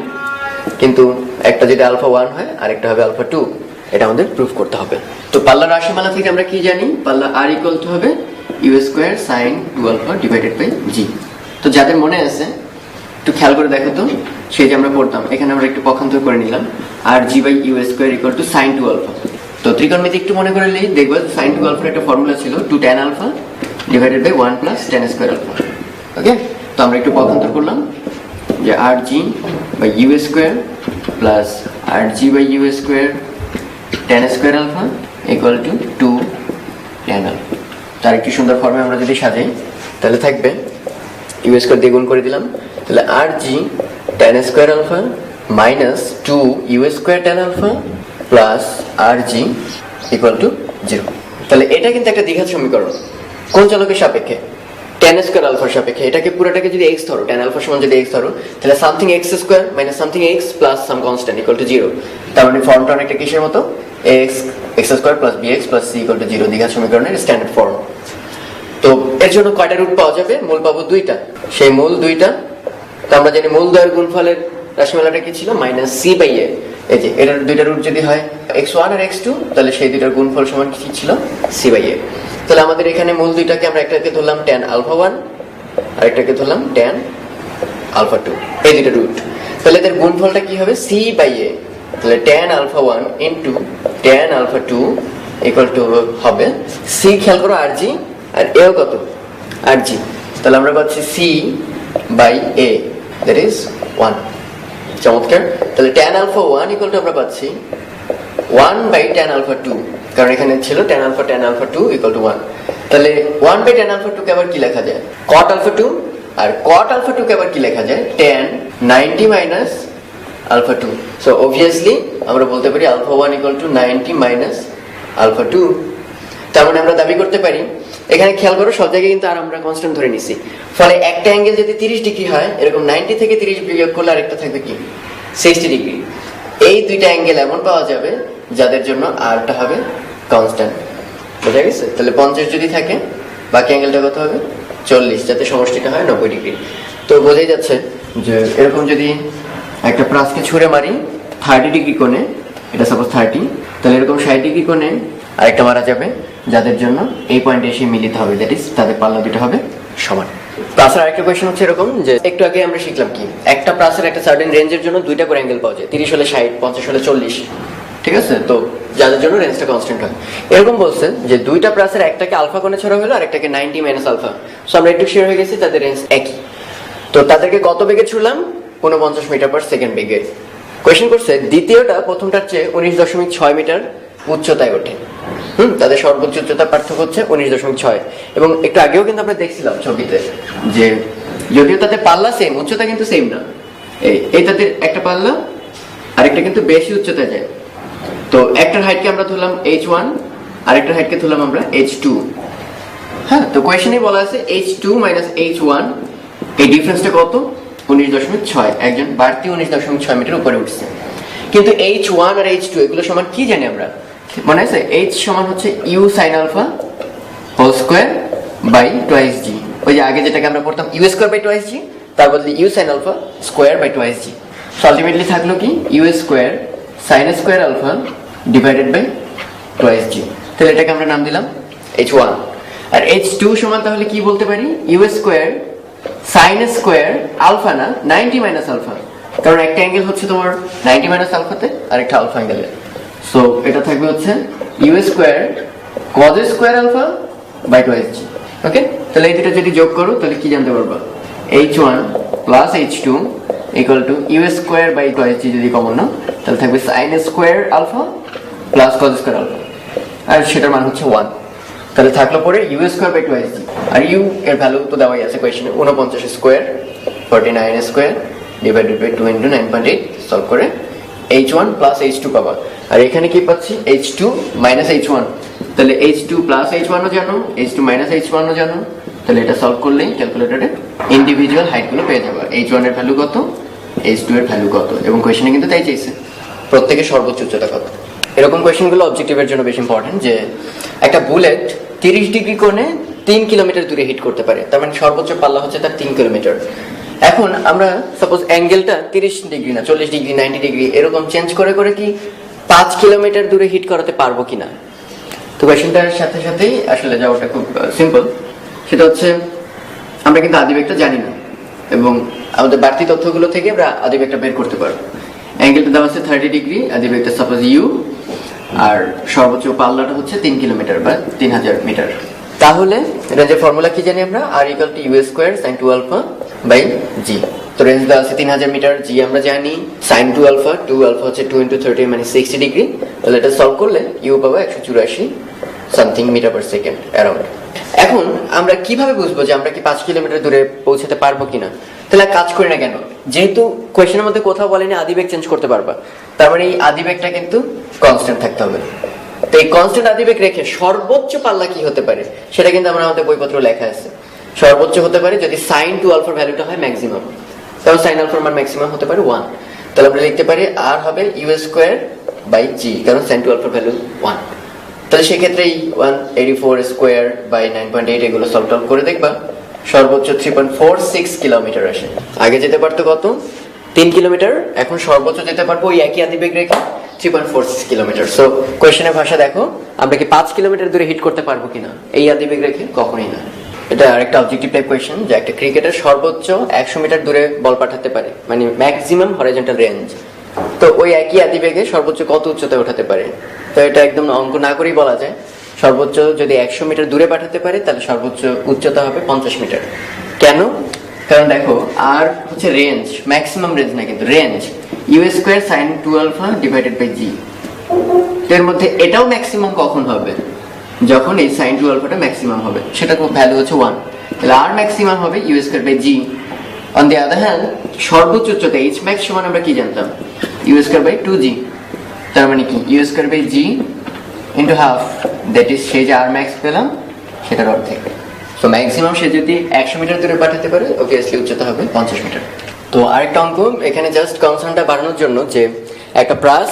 কিন্তু একটা যদি আলফা 1 হয় আর একটা হবে আলফা 2, এটা আমাদের প্রুফ করতে হবে। তো পাল্লার রাশিমালা থেকে আমরা কি জানি, পাল্লা আর ইকুয়াল টু হবে u square sine 2 alpha divided by g. তো যাদের মনে আছে একটু খেয়াল করে দেখো তো, সেই যে আমরা পড়তাম এখানে আমরা একটু পক্ষান্তর করে নিলাম, R g by u square equal to sine 2 alpha. তো ত্রিকোণমিতি একটু মনে করে নিই, দেখবো সাইন 2 আলফার একটা ফর্মুলা ছিল 2 tan alpha divided by 1 plus tan square alpha. Okay, তো আমরা একটু পক্ষান্তর করলাম যে R g by u square plus R g by u square tan square alpha equal to 2 tan alpha. তার একটি সুন্দর ফর্মে আমরা যদি সাজাই তাহলে থাকবে ইউ স্কোয়ার দিয়ে গুণ করে দিলাম, তাহলে R g tan square alpha minus 2 u square tan alpha plus R g equal to 0। তাহলে এটা কিন্তু একটা দ্বিঘাত সমীকরণ, কোন চলকের সাপেক্ষে, tan স্কয়ার আলফার সাপেক্ষে এটাকে পুরোটাকে যদি x ধরো, tan আলফা সমান যদি x ধরো, তাহলে something x square minus something x plus some constant equal to 0। তার মানে ফর্মটা অনেকটা কিসের মতো, x square plus bx plus c equal to 0 দ্বিঘাত সমীকরণের স্ট্যান্ডার্ড ফর্ম। তো এর জন্য কয়টা রুট পাওয়া যাবে? মূল পাবো 2টা। সেই মূল 2টা তো আমরা জানি মূল দ্বয়ের গুণফলের রাশিমালাটা কি ছিল, মাইনাস c বাই a। এই যে এটার 2টা রুট যদি হয় x1 আর x2, তাহলে সেই 2টার গুণফল সমান কি ছিল, c বাই a। তাহলে আমাদের এখানে মূল 2টাকে আমরা একটাকে ধরলাম tan আলফা 1 আর একটাকে ধরলাম tan আলফা 2, এই 2টা রুট। তাহলে এদের গুণফলটা কি হবে, c বাই a। তাহলে tan alpha 1 into tan alpha 2 equal to হবে c, খেয়াল করো rg, আর a ও কত, rg। তাহলে আমরা পাচ্ছি c by a, that is 1। চমৎকার। তাহলে tan আলফা 1 ইকুয়াল টু আমরা পাচ্ছি 1 বাই tan আলফা 2, কারণ এখানে ছিল tan আলফা 2 ইকুয়াল টু 1। তাহলে 1 বাই tan আলফা 2 কে আবার কি লেখা যায়, cot আলফা 2, আর cot আলফা 2 কে আবার কি লেখা যায়, tan 90 minus alpha 2। So obviously আমরা বলতে পারি alpha 1 equal to 90 minus alpha 2। তার মানে আমরা দাবি করতে পারি, এখানে খেয়াল করো সব জায়গায় কিন্তু আর আমরা কনস্ট্যান্ট ধরে নিছি, ফলে একটা অ্যাঙ্গেল যদি 30 ডিগ্রি হয়, এরকম 90 থেকে 30 বিয়োগ করলে আরেকটা থাকবে কি, 60 ডিগ্রি। এই 2টা অ্যাঙ্গেল এমন পাওয়া যাবে যাদের জন্য আরটা হবে কনস্ট্যান্ট। বোঝা গেছে? তাহলে 50 যদি থাকে, বাকি অ্যাঙ্গেলটা কত হবে, 40, যাতে সমষ্টিটা হয় 90 ডিগ্রি। তো বোঝাই যাচ্ছে যে এরকম যদি একটা প্লাসকে ছুঁড়ে মারি 30 ডিগ্রি কোণে, এটা সাপোজ 30, তাহলে এরকম 60 ডিগ্রি কোণে আরেকটা মারা যাবে যাদের জন্য এই পয়েন্টে এসে মিলিত হবে, দ্যাট ইজ তাদের পাল্লা দুটো হবে সমান। প্লাসের আরেকটা কোয়েশ্চেন হচ্ছে এরকম যে একটু আগে আমরা শিখলাম কি, একটা প্লাসের একটা সার্টেন রেঞ্জের জন্য 2টা করে অ্যাঙ্গেল পাওয়া যায়, 30 হলে 60, 50 হলে 40, ঠিক আছে? তো যাদের জন্য রেঞ্জটা কনস্ট্যান্ট হয়, এরকম বলছে যে 2টা প্লাসের একটাকে আলফা কোণে ছড়া হলো আর একটাকে 90 মাইনাস আলফা। সো আমরা একটু শিওর হয়ে গেছি তাদের রেঞ্জ একই। তো তাদেরকে কত বেগে ছুড়লাম, 49 মিটার পার সেকেন্ড বেগে। কোয়েশ্চেন করছে দ্বিতীয়টা প্রথমটার চেয়ে 19.6 মিটার উচ্চতায় ওঠে। তাদের সর্বোচ্চ উচ্চতা পার্থক্য হচ্ছে 19.6। এবং একটু আগেও কিন্তু আমরা দেখছিলাম ছবিতে যে যদিও তাদের পাল্লা সেম, উচ্চতা কিন্তু সেম না। এই তাদের একটা পাল্লা আরেকটা কিন্তু বেশি উচ্চতায় যায়। তো একটার হাইটকে আমরা ধরলাম h1, আরেকটার হাইটকে ধরলাম আমরা h2। হ্যাঁ, তো কোয়েশ্চেনে বলা আছে h2 মাইনাস h1, এই ডিফারেন্সটা কত, 19.6। একজন বাড়তি 19.6 মিটার উপরে উঠছে। কিন্তু h1 আর h2 এগুলো সমান কি জানি আমরা, মনে আছে? h সমান হচ্ছে u sin alpha whole square by twice g. ওই যে আগে যেটাকে আমরা পড়তাম u square by twice g, তার বদলে u sin alpha square by twice g. So ultimately থাকলো কি, u square sin square alpha divided by twice g. তাহলে এটাকে আমরা নাম দিলাম h1। আর h2 সমান তাহলে কি বলতে পারি, u square sin square alpha, না 90 মাইনাস আলফা, কারণ একটা অ্যাঙ্গেল হচ্ছে তোমার 90 মাইনাস আলফাতে আর একটা আলফা অ্যাঙ্গেলে। সো এটা থাকবে হচ্ছে u square cos square alpha by twice g. Okay, তাহলে এই দুটো যদি যোগ করো তাহলে কি জানতে পারবা, h1 plus h2 equal to u square by twice g. যদি কমন নাও তাহলে থাকবে sin square alpha plus cos square alpha, আর সেটার মান হচ্ছে 1। তাহলে থাকলো পরে u square by twice g. আর u এর ভ্যালু তো দেওয়াই আছে কোয়েশ্চেনে, 49 square 49 square divided by 2 into 9.8, solve করে h1 প্লাস h2 পাবা। আর এখানে কি পাচ্ছি, h2 মাইনাস h1। তাহলে h2 প্লাস h1 ও জানো, h2 মাইনাস h1 ও জানো। তাহলে এটা সলভ করলেই ক্যালকুলেটরে ইন্ডিভিজুয়াল হাইটগুলো পেয়ে যাবে, h1 এর ভ্যালু কত, h2 এর ভ্যালু কত। এবং কোয়েশ্চেনে কিন্তু তাই চাইছে প্রত্যেকের সর্বোচ্চ উচ্চতা কত। এরকম কোয়েশ্চেনগুলো অবজেক্টিভের জন্য বেশি ইম্পর্টেন্ট, যে একটা বুলেট 30 ডিগ্রি কোণে 3 কিলোমিটার দূরে হিট করতে পারে, তার মানে সর্বোচ্চ পাল্লা হচ্ছে তার 3 কিলোমিটার। এখন আমরা সাপোজ অ্যাঙ্গেলটা 30 ডিগ্রি না 40 ডিগ্রি 90 ডিগ্রি এরকম চেঞ্জ করে করে কি 5 কিলোমিটার দূরে হিট করাতে পারবো কিনা। তো কোয়েশ্চেনটার সাথে সাথেই আসলে যাওয়াটা খুব সিম্পল। সেটা হচ্ছে আমরা কিন্তু আদিবেগটা জানি না, এবং আমাদের বাড়তি তথ্যগুলো থেকে আমরা আদিবেগটা বের করতে পারবো। অ্যাঙ্গেলটা দেওয়া আছে 30 ডিগ্রি, আদিবেগটা সাপোজ u, আর সর্বোচ্চ পাল্লাটা হচ্ছে 3 কিলোমিটার বা 3000 মিটার। তাহলে রেঞ্জের ফর্মুলা কি জানি আমরা, r equal to u square sin 2 alpha by g। তো রেঞ্জ দেওয়া আছে 3000 মিটার, g আমরা জানি sin 2 আলফা হচ্ছে 2 ইনটু 30 মানে 60 ডিগ্রি। তাহলে এটা সলভ করলে u পাবো 184 something metre per second around. এখন আমরা কিভাবে বুঝবো যে আমরা কি 5 কিলোমিটার দূরে পৌঁছাতে পারবো কিনা? তাহলে কাজ করি না কেন, যেহেতু কোয়েশ্চেনের মধ্যে কোথাও বলেনি আদিবেগ চেঞ্জ করতে পারবা, তার মানে এই আদিবেগটা কিন্তু কনস্ট্যান্ট থাকতে হবে। তো এই কনস্ট্যান্ট আদিবেগ রেখে সর্বোচ্চ পাল্লা কি হতে পারে সেটা কিন্তু আমাদের বইপত্র লেখা আছে। সর্বোচ্চ হতে পারে যদি সাইন টু আলফার ভ্যালুটা হয় ম্যাক্সিমাম, তাহলে সাইন আলফার মান ম্যাক্সিমাম হতে পারে 1। তাহলে আমরা লিখতে পারি আর হবে ইউ স্কোয়ার বাই জি, কারণ সাইন টু আলফার ভ্যালু 1। তাহলে সেক্ষেত্রে এই 184 স্কোয়ার বাই 9.8 এগুলো সলভ করে দেখবা সর্বোচ্চ 3.46 কিলোমিটার আসে। আগে যেতে পারতো কত, 3 কিলোমিটার, এখন সর্বোচ্চ যেতে পারবো ওই একই আদিবেগ রেখে 3.46 কিলোমিটার। সো কোয়েশ্চেনের ভাষা দেখো, আমরা কি 5 কিলোমিটার দূরে হিট করতে পারবো কিনা এই আদিবেগ রেখে? কখনোই না। এটা আরেকটা অবজেক্টিভ টাইপ কোয়েশ্চেন, যে একটা ক্রিকেটার সর্বোচ্চ 100 মিটার দূরে বল পাঠাতে পারে, মানে ম্যাক্সিমাম হরাইজন্টাল রেঞ্জ। তো ওই একই আদিবেগে সর্বোচ্চ কত উচ্চতায় ওঠাতে পারে? তো এটা একদম অঙ্ক না করেই বলা যায়, সর্বোচ্চ যদি 100 মিটার দূরে পাঠাতে পারে তাহলে সর্বোচ্চ উচ্চতা হবে 50 মিটার। কেন? কারণ দেখো আর হচ্ছে রেঞ্জ, ম্যাক্সিমাম রেঞ্জ না কিন্তু range, u square sine 2 alpha divided by g. এর মধ্যে এটাও ম্যাক্সিমাম কখন হবে? যখন এই সাইন 2 আলফাটা ম্যাক্সিমাম হবে, সেটা ভ্যালু হচ্ছে 1। তাহলে আর ম্যাক্সিমাম হবে u square by g. On the other hand সর্বোচ্চ উচ্চতা এইচ ম্যাক্স সমান আমরা কি জানতাম? ইউ স্কোয়ার বাই 2জি। তার মানে কি u square by g into half, that is সেই যে আর ম্যাক্স পেলাম সেটার অর্ধেক। সো ম্যাক্সিমাম সে যদি 100 মিটার দূরে পাঠাতে পারে, অবভিয়াসলি উচ্চতা হবে 50 মিটার। তো আরেকটা অঙ্ক এখানে জাস্ট কনসার্নটা বাড়ানোর জন্য, যে একটা প্রাস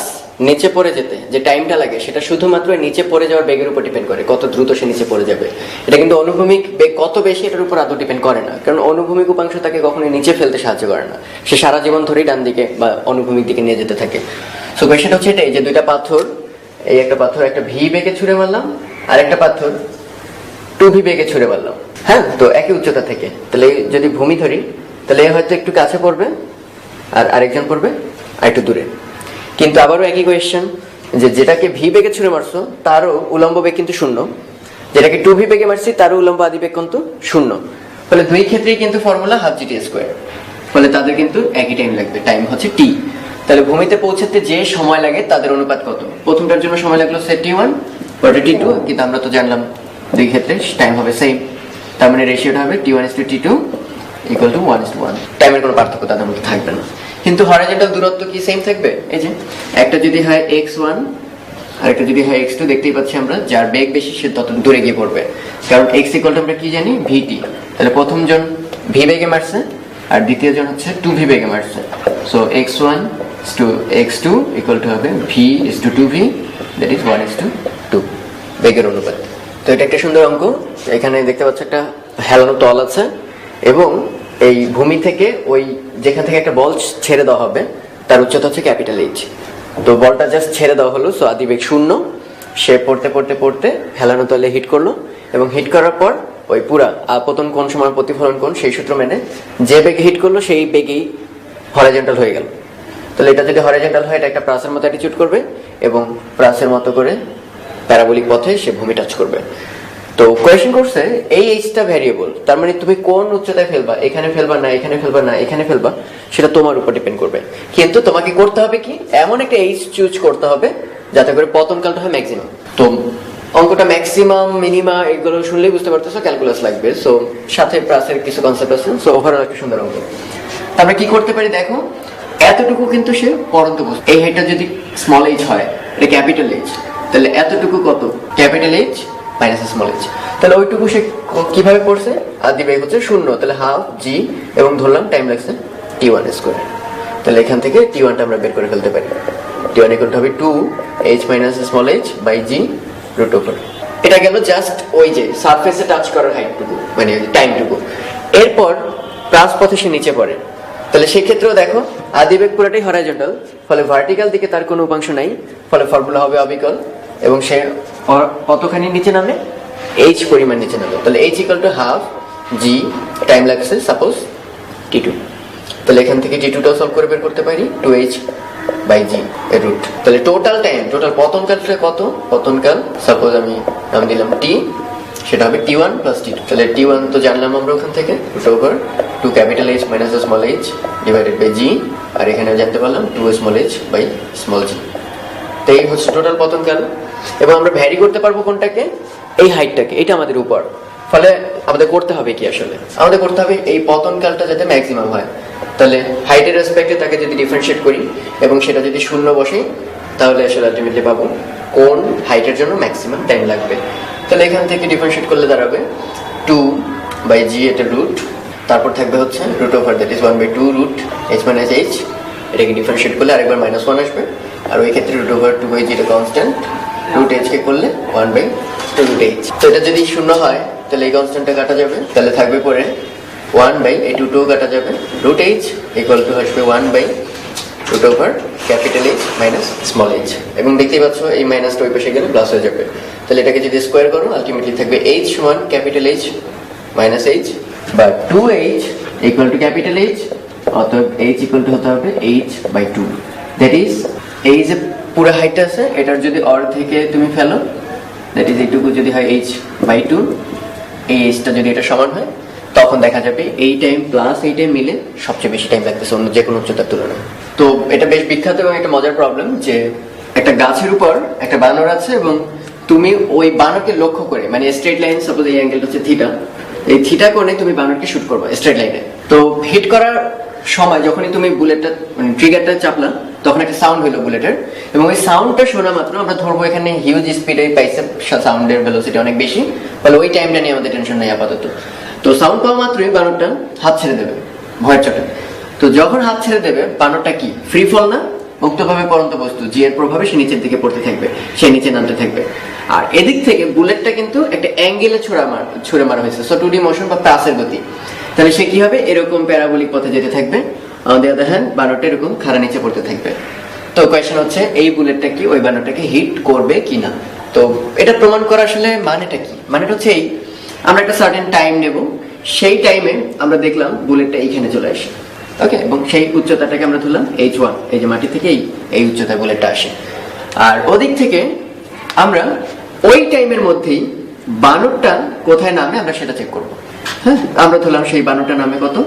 নিচে পড়ে যেতে যে টাইমটা লাগে সেটা শুধুমাত্র নিচে পড়ে যাওয়ার বেগের উপর ডিপেন্ড করে, কত দ্রুত সে নিচে পড়ে যাবে। এটা কিন্তু অনুভূমিক বেগ কত বেশি এটার উপর আদৌ ডিপেন্ড করে না, কারণ অনুভূমিক উপাংশ তাকে কখনোই নিচে ফেলতে সাহায্য করে না, সে সারা জীবন ধরেই ডান দিকে বা অনুভূমিক দিকে নিয়ে যেতে থাকে। সো কোয়েশ্চেনটা হচ্ছে এটাই, যে দুইটা পাথর, এই একটা পাথর একটা ভি বেগে ছুঁড়ে মারলাম, আর একটা পাথর 2v বেগে ছুঁড়ে মারলাম, হ্যাঁ, তো একই উচ্চতা থেকে। তাহলে যদি ভূমি ধরি তাহলে হয়তো একটু কাছে পড়বে আর আরেকজন পড়বে আর একটু দূরে। কিন্তু আবারও একই কোয়েশ্চেন, যে যেটাকে ভি বেগে ছুঁড়ে মারছো তারও উলম্ব বেগ কিন্তু 0, যেটাকে 2v বেগে মারছি তারও উলম্ব আদিবেগ কিন্তু 0। ফলে দুই ক্ষেত্রেই কিন্তু formula half g t square, ফলে তাদের কিন্তু একই টাইম লাগবে, টাইম হচ্ছে টি। তাহলে ভূমিতে পৌঁছাতে যে সময় লাগে তাদের অনুপাত কত? প্রথমটার জন্য সময় লাগলো সে t1, পরে t2, কিন্তু আমরা তো জানলাম দুই ক্ষেত্রে টাইম হবে সেম, তার মানে রেশিওটা হবে t1:t2 ইকুয়াল টু 1:1। টাইমের কোনো পার্থক্য তাদের মধ্যে থাকবে না, কিন্তু হরাইজন্টাল দূরত্ব কি সেম থাকবে? এই যে একটা যদি হয় x1 আর একটা যদি হয় x2, দেখতেই পাচ্ছি আমরা যার বেগ বেশি সে তত দূরে গিয়ে পড়বে, কারণ x ইকুয়াল টু আমরা কি জানি vt। তাহলে প্রথম জন v বেগে মারছে আর দ্বিতীয় জন হচ্ছে 2v বেগে মারছে। So x1 to x2 equal to হবে v:2v, দ্যাট ইজ 1:2 বেগের অনুপাত। তো এটা একটা সুন্দর অঙ্ক। এখানে দেখতে পাচ্ছ একটা হেলানো তল আছে, এবং এই ভূমি থেকে ওই যেখান থেকে একটা বল ছেড়ে দেওয়া হবে তার উচ্চতা হচ্ছে ক্যাপিটাল এইচ। তো বলটা জাস্ট ছেড়ে দেওয়া হলো, সো আদিবেগ 0, সে পড়তে পড়তে পড়তে হেলানো তলে হিট করলো, এবং হিট করার পর ওই পুরা আপতন কোণ সমান প্রতিফলন কোণ, সেই সূত্র মেনে যে বেগে হিট করলো সেই বেগেই হরাইজন্টাল হয়ে গেল। তাহলে এটা যদি হরাইজন্টাল হয় এটা একটা প্রাসের মতো অ্যাটিটিউড করবে, এবং প্রাসের মতো করে প্যারাবোলিক পথে সে ভূমি টাচ করবে। তো কোয়েশ্চেন করছে এই এইচটা ভ্যারিয়েবল, তার মানে তুমি কোন উচ্চতায় ফেলবা, এখানে ফেলবা না এখানে ফেলবা না এখানে ফেলবা, সেটা তোমার উপর ডিপেন্ড করবে। কিন্তু তোমাকে করতে হবে কি, এমন একটা এইচ চুজ করতে হবে যাতে করে পতনকালটা হয় ম্যাক্সিমাম। তো অঙ্কটা ম্যাক্সিমাম মিনিমা এগুলো শুনলেই বুঝতে পারতেছো ক্যালকুলাস লাগবে, সো সাথে প্রাসের কিছু কনসেপ্ট আছে। সো ওভারঅল একটা সুন্দর অঙ্ক। আমরা কি করতে পারি দেখো, এতটুকু কিন্তু সে পরন্ত বস্তু, এই হেডটা যদি স্মল এইচ হয় এটা ক্যাপিটাল এইচ, তাহলে এতটুকু কত? Capital H minus small H. তাহলে ওইটুকু সে কিভাবে পড়ছে? আদিবেগ হচ্ছে 0, তাহলে হাফ জি, এবং ধরলাম টাইম লাগছে t1 স্কোয়ার। তাহলে এখান থেকে t1টা আমরা বের করে ফেলতে পারি। t1 ইকুয়াল টু হবে 2h minus small h by g root over. এটা গেল জাস্ট ওই যে সারফেসে টাচ করার হাইটটুকু, মানে টাইমটুকু। এরপর প্লাস পথে সে নিচে পড়ে, তাহলে সেক্ষেত্রেও দেখো আদিবেগ পুরাটাই হরাইজন্টাল, ফলে ভার্টিক্যাল দিকে তার কোনো উপাংশ নাই, ফলে ফর্মুলা হবে অবিকল, এবং সে কতখানি নিচে নামে? h পরিমাণ নিচে নামে। তাহলে h equal to half G, time লাগছে সাপোজ t2। তাহলে এখান থেকে t2টাও সলভ করে বের করতে পারি 2h বাই জি এর রুট। তাহলে টোটাল টাইম, টোটাল পতনকালটা কত? পতনকাল সাপোজ আমি নাম দিলাম t, সেটা হবে t1 প্লাস t2। তাহলে t1 তো জানলাম আমরা ওখান থেকে, root over 2 capital H minus small h divided by g, আর এখানে জানতে পারলাম 2 small h by small g. তো এই হচ্ছে টোটাল পতনকাল, এবং আমরা ভ্যারি করতে পারবো কোনটাকে? এই হাইটটাকে, এটা আমাদের উপর। ফলে আমাদের করতে হবে কি আসলে? আমাদের করতে হবে এই পতনকালটা যাতে ম্যাক্সিমাম হয়। তাহলে হাইটের রেসপেক্টে তাকে যদি ডিফারেন্সিয়েট করি এবং সেটা যদি 0 বসে, তাহলে আসলে আলটিমেটলি পাবো কোন হাইটের জন্য ম্যাক্সিমাম টাইম লাগবে। তাহলে এখান থেকে ডিফারেন্সিয়েট করলে দাঁড়াবে 2 বাই জি, এটা রুট, তারপর থাকবে হচ্ছে root over that is 1/2 root h minus h, এটাকে ডিফারেন্সিয়েট করলে আরেকবার -1 আসবে, আর ওই ক্ষেত্রে রুট ওভার 2/g এটা কনস্ট্যান্ট, রুট h কে করলে 1/2 রুট h। তো এটা যদি শূন্য হয় তাহলে এই কনস্ট্যান্টটা কাটা যাবে, তাহলে থাকবে পরে 1/2 কাটা যাবে, রুট h ইকুয়াল টু আসবে 1/রুট over capital H minus small h, এবং দেখতেই পাচ্ছ এই মাইনাসটা ওই পাশে গেলে প্লাস হয়ে যাবে। তাহলে এটাকে যদি স্কোয়ার করো আলটিমেটলি থাকবে h সমান ক্যাপিটাল H মাইনাস h, বা 2h equal to capital H, অতএব h ইকুয়াল টু হতে হবে h/2। দ্যাট ইজ এই যে পুরো হাইটটা আছে এটার যদি অর্ধেকে তুমি ফেলো, দ্যাট ইজ এইটুকু যদি হয় h/2, এই hটা যদি এটা সমান হয় তখন দেখা যাবে এই টাইম প্লাস এই টাইম মিলে সবচেয়ে বেশি টাইম লাগতেছে অন্য যে কোনো উচ্চতার তুলনায়। তো এটা বেশ বিখ্যাত এবং একটা মজার প্রবলেম যে একটা গাছের উপর একটা বানর আছে এবং তুমি ওই বানরকে লক্ষ্য করে, মানে স্ট্রেট লাইন, সাপোজ এই অ্যাঙ্গেলটা হচ্ছে থিটা, এই থিটা কোণে তুমি বানরকে শুট করবে স্ট্রেট লাইনে। তো হিট করার সময় যখনই তুমি বুলেটটা মানে ট্রিগারটা চাপলা তখন একটা সাউন্ড হলো বুলেটের, এবং ওই সাউন্ডটা শোনা মাত্র আমরা ধরবো এখানে হিউজ স্পিডে পাইছে, সাউন্ডের ভেলোসিটি অনেক বেশি, ফলে ওই টাইমটা নিয়ে আমাদের টেনশন নেই আপাতত। তো সাউন্ড পাওয়া মাত্রই বানরটা হাত ছেড়ে দেবে ভয়ের চোটে। তো যখন হাত ছেড়ে দেবে বানরটা কি ফ্রি ফল না, মুক্তভাবে পড়ন্ত বস্তু, জি এর প্রভাবে সে নিচের দিকে পড়তে থাকবে, সে নিচে নামতে থাকবে। আর এদিক থেকে বুলেটটা কিন্তু একটা অ্যাঙ্গেলে ছুড়ে মারা হয়েছে, সো 2D মোশন বা প্রাসের গতি, তাহলে সে কি হবে এরকম প্যারাবোলিক পথে যেতে থাকবে, অন দি আদার হ্যান্ড বানরটা এরকম খাড়া নিচে পড়তে থাকবে। তো কোয়েশ্চেন হচ্ছে এই বুলেটটা কি ওই বানরটাকে হিট করবে কিনা। তো এটা প্রমাণ করা আসলে মানেটা কি, মানেটা হচ্ছে এই, আমরা একটা সার্টেন টাইম নেব, সেই টাইমে আমরা দেখলাম বুলেটটা এইখানে চলে আসে, ওকে, এবং সেই উচ্চতাটাকে আমরা ধরলাম h1, এই যে মাটি থেকে এই উচ্চতায় বুলেটটা আসে। আর ওদিক থেকে আমরা ওই টাইমের মধ্যেই বানরটা কোথায় নামে আমরা সেটা চেক করব। হ্যাঁ, আমরা ধরলাম সেই বানরটা নামে কত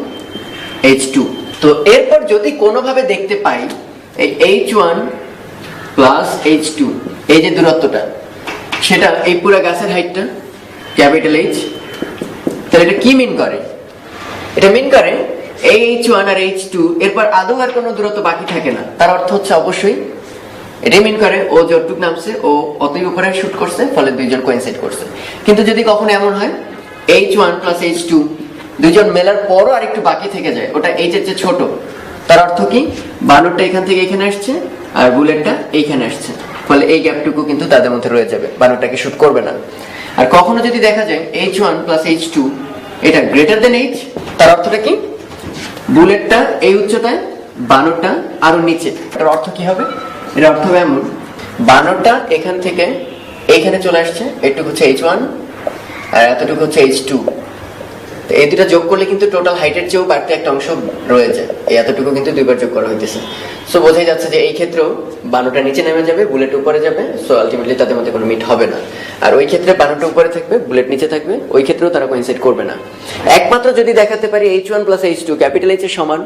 h2। তো এরপর যদি কোনোভাবে দেখতে পাই এই h1 প্লাস h2 এই যে দূরত্বটা, সেটা এই পুরো গাছের হাইটটা ক্যাপিটাল H, তাহলে এটা কি মিন করে? এটা মিন করে এই h1 আর h2 এরপর আদৌ আর কোনো দূরত্ব বাকি থাকে না, তার অর্থ হচ্ছে অবশ্যই এটাই মিন করে ও যতটুক নামছে ও অতই উপরে শুট করছে, ফলে দুইজন কোইনসাইড করছে। কিন্তু যদি কখনো এমন হয় h1 প্লাস h2 দুইজন মেলার পরও আর একটু বাকি থেকে যায়, ওটা h এর চেয়ে ছোট, তার অর্থ কি বানরটা এখান থেকে এখানে আসছে আর বুলেটটা এইখানে আসছে, ফলে এই গ্যাপটুকু কিন্তু তাদের মধ্যে রয়ে যাবে, বানরটাকে শুট করবে না। আর কখনো যদি দেখা যায় h1 প্লাস h2 এটা গ্রেটার দেন h, তার অর্থটা কি বুলেটটা এই উচ্চতায়, বানরটা আরো নিচে। এটার অর্থ কি হবে? এর অর্থ হবে এমন, বানরটা এখান থেকে এইখানে চলে আসছে, এটুকু হচ্ছে h1 আর এতটুকু হচ্ছে h2, এই দুটা যোগ করলে কিন্তু টোটাল হাইটের চেয়েও বাড়তে একটা অংশ রয়ে যায়, এই এতটুকু কিন্তু দুইবার যোগ করা হইতেছে। সো বোঝাই যাচ্ছে যে এই ক্ষেত্রেও বানরটা নিচে নেমে যাবে, বুলেট উপরে যাবে, সো আলটিমেটলি তাদের মধ্যে কোনো মিট হবে না। আর ওই ক্ষেত্রে বানরটা উপরে থাকবে, বুলেট নিচে থাকবে, ওই ক্ষেত্রেও তারা কোইনসাইড করবে না। একমাত্র যদি দেখাতে পারি h1 plus h2 capital H এর সমান,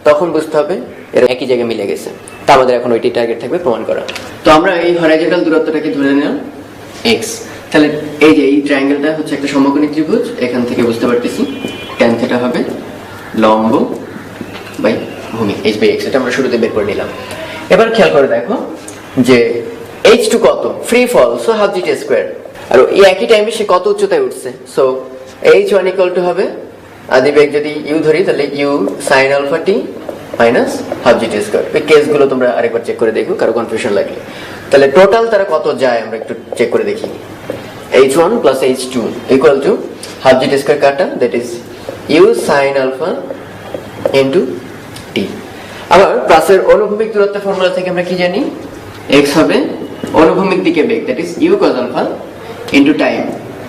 তখন বুঝতে হবে এরা একই জায়গায় মিলে গেছে। তা আমাদের এখন ওইটি টার্গেট থাকবে প্রমাণ করা। তো আমরা এই হরাইজন্টাল দূরত্বটাকে ধরে নিলাম x, তাহলে এই যে এই ট্রায়াঙ্গেলটা হচ্ছে একটা সমকোণী ত্রিভুজ, এখান থেকে বুঝতে পারতেছি tan থিটা হবে লম্ব বাই ভূমি h/x, এটা আমরা শুরুতে বের করে নিলাম। এবার খেয়াল করে দেখো যে h2 কত, free fall, so half gt square, আর এই একই টাইমে সে কত উচ্চতায় উঠছে, সো h1 ইকুয়াল টু হবে আদি বেগ যদি u ধরি তাহলে u sin alpha t minus half gt square. এই কেসগুলো তোমরা আরেকবার চেক করে দেখো কারো কনফিউশন লাগলে। তাহলে টোটাল তারা কত যায় আমরা একটু চেক করে দেখি। h1 plus h2 equal to half gt square কাটা, that is u sin alpha into t। আবার প্লাসের অনুভূমিক দূরত্ব ফর্মুলা থেকে আমরা কি জানি, x হবে অনুভূমিক দিকে বেগ, that is u cos alpha into time,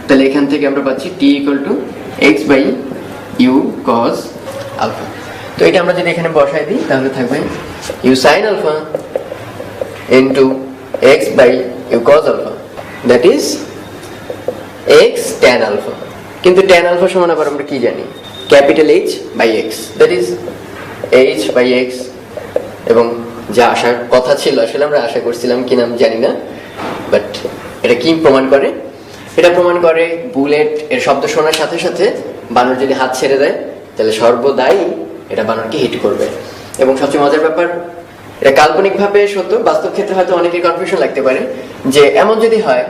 তাহলে এখান থেকে আমরা পাচ্ছি t equal to x by u cos alpha। তো এটা আমরা যদি এখানে বসাই দিই তাহলে থাকবে u sin alpha into x by u cos alpha, that is x tan alpha। কিন্তু tan alpha সমান আবার আমরা কি জানি, capital H by x, that is h by x, এবং যা আসার কথা ছিল আসলে আমরা আশা করছিলাম কি নাম জানি না, বাট এটা কি প্রমাণ করে? এটা প্রমাণ করে বুলেট এর শব্দ শোনার সাথে সাথে বানর যদি হাত ছেড়ে দেয় তাহলে সর্বদাই এটা বানরকে হিট করবে। এবং সবচেয়ে মজার ব্যাপার, এটা কাল্পনিক ভাবে সত্য, বাস্তব ক্ষেত্রে হয়তো অনেকের কনফিউশন লাগতে পারে যে এমন যদি হয়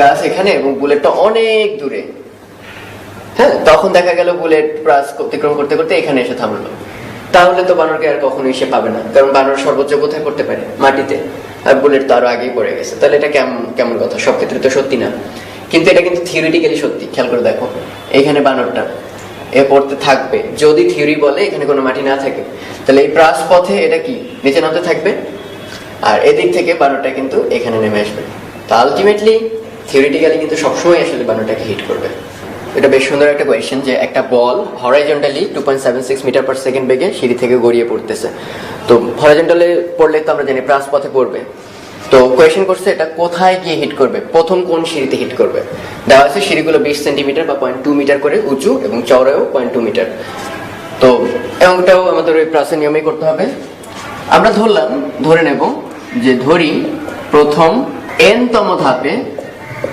গাছ এখানে এবং বুলেটটা অনেক দূরে, হ্যাঁ, তখন দেখা গেল বুলেট প্রাস অতিক্রম করতে করতে এখানে এসে থামলো, তাহলে তো বানরকে আর কখনোই সে পাবে না, কারণ বানর সর্বোচ্চ কোথায় পড়তে পারে? মাটিতে। আর বুলেট তো আরো আগেই পড়ে গেছে, তাহলে এটা কেমন কথা? সব ক্ষেত্রে তো সত্যি না, কিন্তু এটা কিন্তু থিওরিটিক্যালি সত্যি। খেয়াল করে দেখো, এখানে বানরটা এ পড়তে থাকবে, যদি থিওরি বলে এখানে কোনো মাটি না থাকে, তাহলে এই প্রাস পথে এটা কি নিচে নামতে থাকবে, আর এদিক থেকে বানরটা কিন্তু এখানে নেমে আসবে। তো আলটিমেটলি থিওরিটিক্যালি কিন্তু সবসময় আসলে বানরটাকে হিট করবে। এটা বেশ সুন্দর একটা কোয়েশ্চেন, যে একটা বল হরাইজন্টালি 2.76 মিটার পার সেকেন্ড বেগে সিঁড়ি থেকে গড়িয়ে পড়তেছে। তো হরাইজন্টালে পড়লে তো আমরা জানি প্রাস পথে পড়বে। তো কোয়েশ্চেন করছে এটা কোথায় গিয়ে হিট করবে, প্রথম কোন সিঁড়িতে হিট করবে। দেওয়া আছে সিঁড়িগুলো 20 সেন্টিমিটার বা 0.2 মিটার করে উঁচু এবং চওড়াও 0.2 মিটার। তো এমনটাও আমাদের ওই প্রাসের নিয়মেই করতে হবে। আমরা ধরে নেব যে প্রথম n-তম ধাপে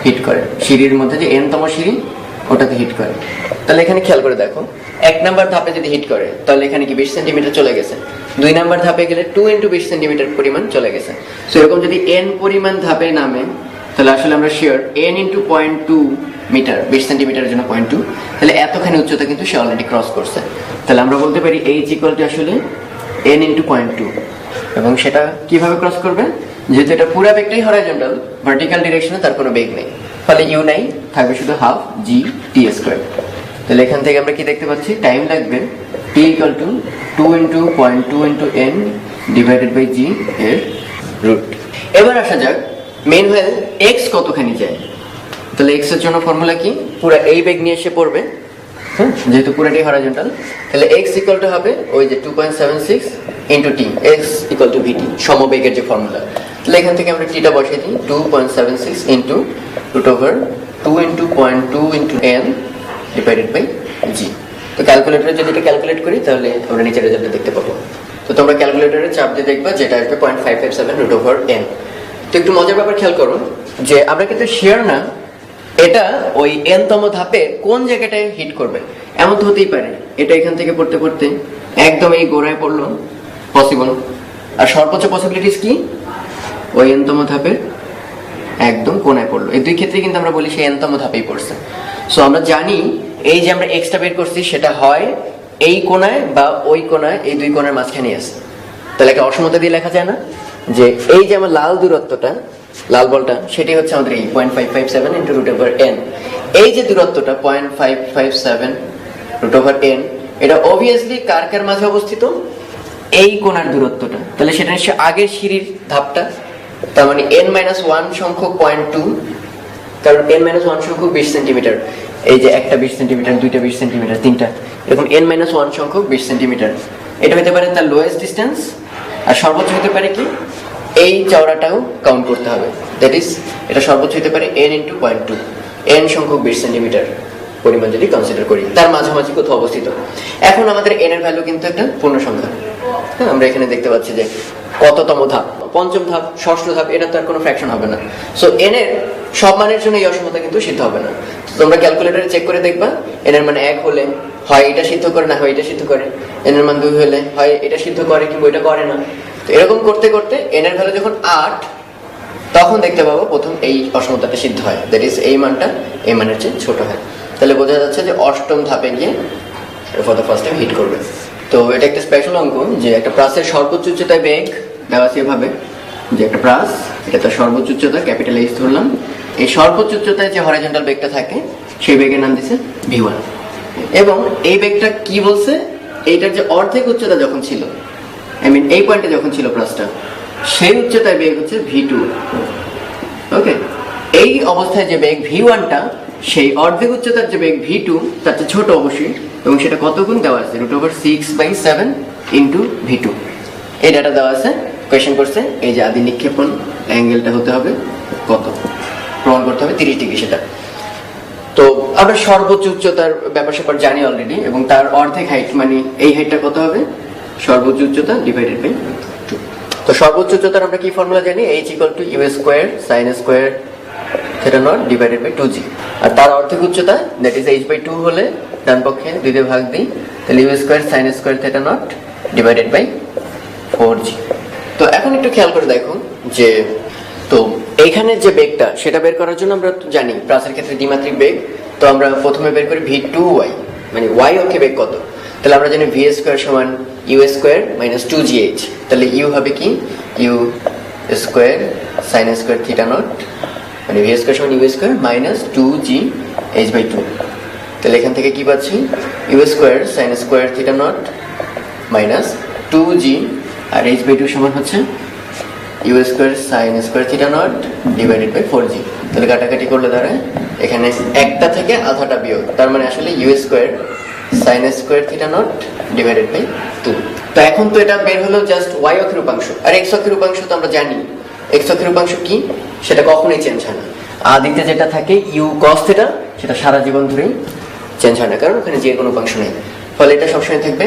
হিট করে, সিঁড়ির মধ্যে যে n-তম সিঁড়ি ওটাতে হিট করে। তাহলে এখানে খেয়াল করে দেখো, 1 নাম্বার ধাপে যদি হিট করে তাহলে এখানে কি 20 সেন্টিমিটার চলে গেছে, 2 নাম্বার ধাপে গেলে 2 × 20 সেন্টিমিটার পরিমাণ চলে গেছে। সো এরকম যদি n পরিমাণ ধাপে নামে, তাহলে আসলে আমরা শিওর n × 0.2 মিটার, 20 সেন্টিমিটারের জন্য 0.2, তাহলে এতখানি উচ্চতা কিন্তু সে অলরেডি ক্রস করছে। তাহলে আমরা বলতে পারি h = আসলে n × 0.2। এবং সেটা কিভাবে ক্রস করবে? যেহেতু এটা পুরো বেগটাই হরাইজন্টাল, ভার্টিক্যাল ডিরেকশনে তার কোনো বেগ নেই, ফলে u নাই, থাকবে শুধু হাফ g(t²). তাহলে এখান থেকে আমরা কি দেখতে পাচ্ছি? টাইম লাগবে t = 2 × 0.2 × n / g এর রুট। এবার আসা যাক মেন হোয়েল x কতখানি যায়। তাহলে x এর জন্য ফর্মুলা কি? পুরো এই বেগ নিয়ে এসে পড়বে, হ্যাঁ, যেহেতু পুরোটাই হরাইজন্টাল। তাহলে x = হবে ওই যে 2.76 × t, x = vt, সমবেগের যে ফর্মুলা। তাহলে এখান থেকে আমরা টিটা বসিয়ে দিই, 2.76 × √2 × 0.2 × n / g। তো ক্যালকুলেটরে যদি এটা ক্যালকুলেট করি তাহলে আমরা নিচের রেজাল্টটা দেখতে পাবো। তো তোমরা ক্যালকুলেটরে চাপ দিয়ে দেখবা, যেটা আসবে 0.557 √n। তো একটু মজার ব্যাপার খেয়াল করো যে আমরা কিন্তু শিওর না এটা ওই n-তম ধাপে কোন জায়গাটায় হিট করবে। এমন তো হতেই পারে এটা এখান থেকে পড়তে পড়তে একদম এই গোড়ায় পড়লো, পসিবল। আর সর্বোচ্চ পসিবিলিটিস কি? ওই n-তম ধাপের একদম কোনায় পড়লো। এই দুই ক্ষেত্রে কিন্তু আমরা বলি সে n-তম ধাপেই পড়ছে। সো আমরা জানি এই যে আমরা এক্সটা বের করছি সেটা হয় এই কোনায় বা ওই কোনায়, এই দুই কোণার মাঝখানে আছে। তাহলে একটা অসমতা দিয়ে লেখা যায় না যে এই যে আমার লাল দূরত্বটা, লাল বলটা, সেটি হচ্ছে আমাদের এই 0.557 × √n। এই যে দূরত্বটা 0.557 √n, এটা অবভিয়াসলি কার কার মাঝে অবস্থিত? এই কোণার দূরত্বটা। তাহলে সেটা নিশ্চয় আগের সিঁড়ির ধাপটা, তার মানে n-1 সংখ্যক 0.2, কারণ n-1 সংখ্যক 20 সেন্টিমিটার। এই যে একটা 20 সেন্টিমিটার, দুইটা 20 সেন্টিমিটার, তিনটা, এরকম n-1 সংখ্যক 20 সেন্টিমিটার। এটা হতে পারে তার লোয়েস্ট ডিস্টেন্স। আর সর্বোচ্চ হতে পারে কি? এই চওড়াটাও কাউন্ট করতে হবে, দ্যাট ইজ এটা সর্বোচ্চ হতে পারে n × 0.2, n সংখ্যক 20 সেন্টিমিটার পরিমাণ যদি কনসিডার করি, তার মাঝামাঝি কোথাও অবস্থিত। এখন আমাদের n এর ভ্যালু কিন্তু একটা পূর্ণ সংখ্যা। হ্যাঁ, আমরা এখানে দেখতে পাচ্ছি যে কততম ধাপ, পঞ্চম ধাপ, ষষ্ঠ ধাপ, এটা তো আর কোনো ফ্র্যাকশন হবে না। সো n এর সব মানের জন্য এই অসমতা কিন্তু সিদ্ধ হবে না। তোমরা ক্যালকুলেটরে চেক করে দেখবা, n এর মান 1 হলে হয় এটা সিদ্ধ করে, না হয় এটা সিদ্ধ করে। n এর মান 2 হলে হয় এটা সিদ্ধ করে কিংবা এটা করে না। তো এরকম করতে করতে n এর ভ্যালু যখন 8, তখন দেখতে পাবো প্রথম এই অসমতাটা সিদ্ধ হয়, দ্যাট ইজ এই মানটা এই মানের চেয়ে ছোট হয়। তাহলে বোঝা যাচ্ছে যে অষ্টম ধাপে গিয়ে for the first time hit করবে। তো এটা একটা স্পেশাল অঙ্ক, যে একটা প্রাসের সর্বোচ্চ উচ্চতায় বেগ দেওয়া আছে এভাবে, যে একটা প্রাস, এটা তার সর্বোচ্চ উচ্চতা, ক্যাপিটাল H ধরলাম। এই সর্বোচ্চ উচ্চতায় যে হরাইজন্টাল বেগটা থাকে সেই বেগের নাম দিছে v1। এবং এই বেগটা কি বলছে? এইটার যে অর্ধেক উচ্চতা যখন ছিল, এই পয়েন্টে যখন ছিল প্রাসটা, সেই উচ্চতায় বেগ হচ্ছে v2। ওকে, এই অবস্থায় যে বেগ v1টা, সেই অর্ধেক উচ্চতার যে বেগ v2 তার চেয়ে ছোট অবশ্যই, এবং সেটা কত গুণ দেওয়া আছে? √6/7 × v2। এই ডাটা দেওয়া আছে, কোয়েশ্চেন করছে এই যে আদি নিক্ষেপণ অ্যাঙ্গেলটা হতে হবে কত, প্রমাণ করতে হবে 30 ডিগ্রি। সেটা তো আমরা সর্বোচ্চ উচ্চতার ব্যাপার স্যাপার জানি অলরেডি, এবং তার অর্ধেক হাইট মানে এই হাইটটা কত হবে? সর্বোচ্চ উচ্চতা / 2। তো সর্বোচ্চ উচ্চতার আমরা কি ফর্মুলা জানি? h = u² sin² θ0 / 2g। আর তার অর্ধেক উচ্চতা দ্যাট ইজ h/2 হলে ডান পক্ষে 2 দিয়ে ভাগ দিই, তাহলে u² sin² θ0 / 4g। তো এখন একটু খেয়াল করে দেখো যে, তো এইখানে যে বেগটা সেটা বের করার জন্য আমরা জানি প্রাসের ক্ষেত্রে দ্বিমাত্রিক বেগ তো আমরা প্রথমে বের করি v2y, মানে y অক্ষে বেগ কত। তাহলে আমরা জানি ভি স্কোয়ার সমান ইউ স্কোয়ার মাইনাস 2gh। তাহলে ইউ হবে কি u square sine square theta naught, মানে ভি স্কোয়ার সমান ইউ স্কোয়ার মাইনাস 2gh/2। তাহলে এখান থেকে কি পাচ্ছি u square sine square theta naught minus 2g, আর h/2 সমান হচ্ছে u square sine square theta naught divided by 4g। তাহলে কাটাকাটি করলে দাঁড়ায় এখানে একটা থেকে আধাটা বিয়োগ, তার মানে আসলে u square sine square theta naught divided by 2। তো এখন তো এটা বের হলো জাস্ট y অক্ষের উপাংশ, আর x অক্ষের উপাংশ তো আমরা জানি x অক্ষের উপাংশ কি, সেটা কখনোই চেঞ্জ হয় না। আদিতে যেটা থাকে ইউ cos থিটা, সেটা সারা জীবন ধরেই চেঞ্জ হয় না, কারণ ওখানে যে কোনো উপাংশ নেই। ফলে এটা সবসময় থাকবে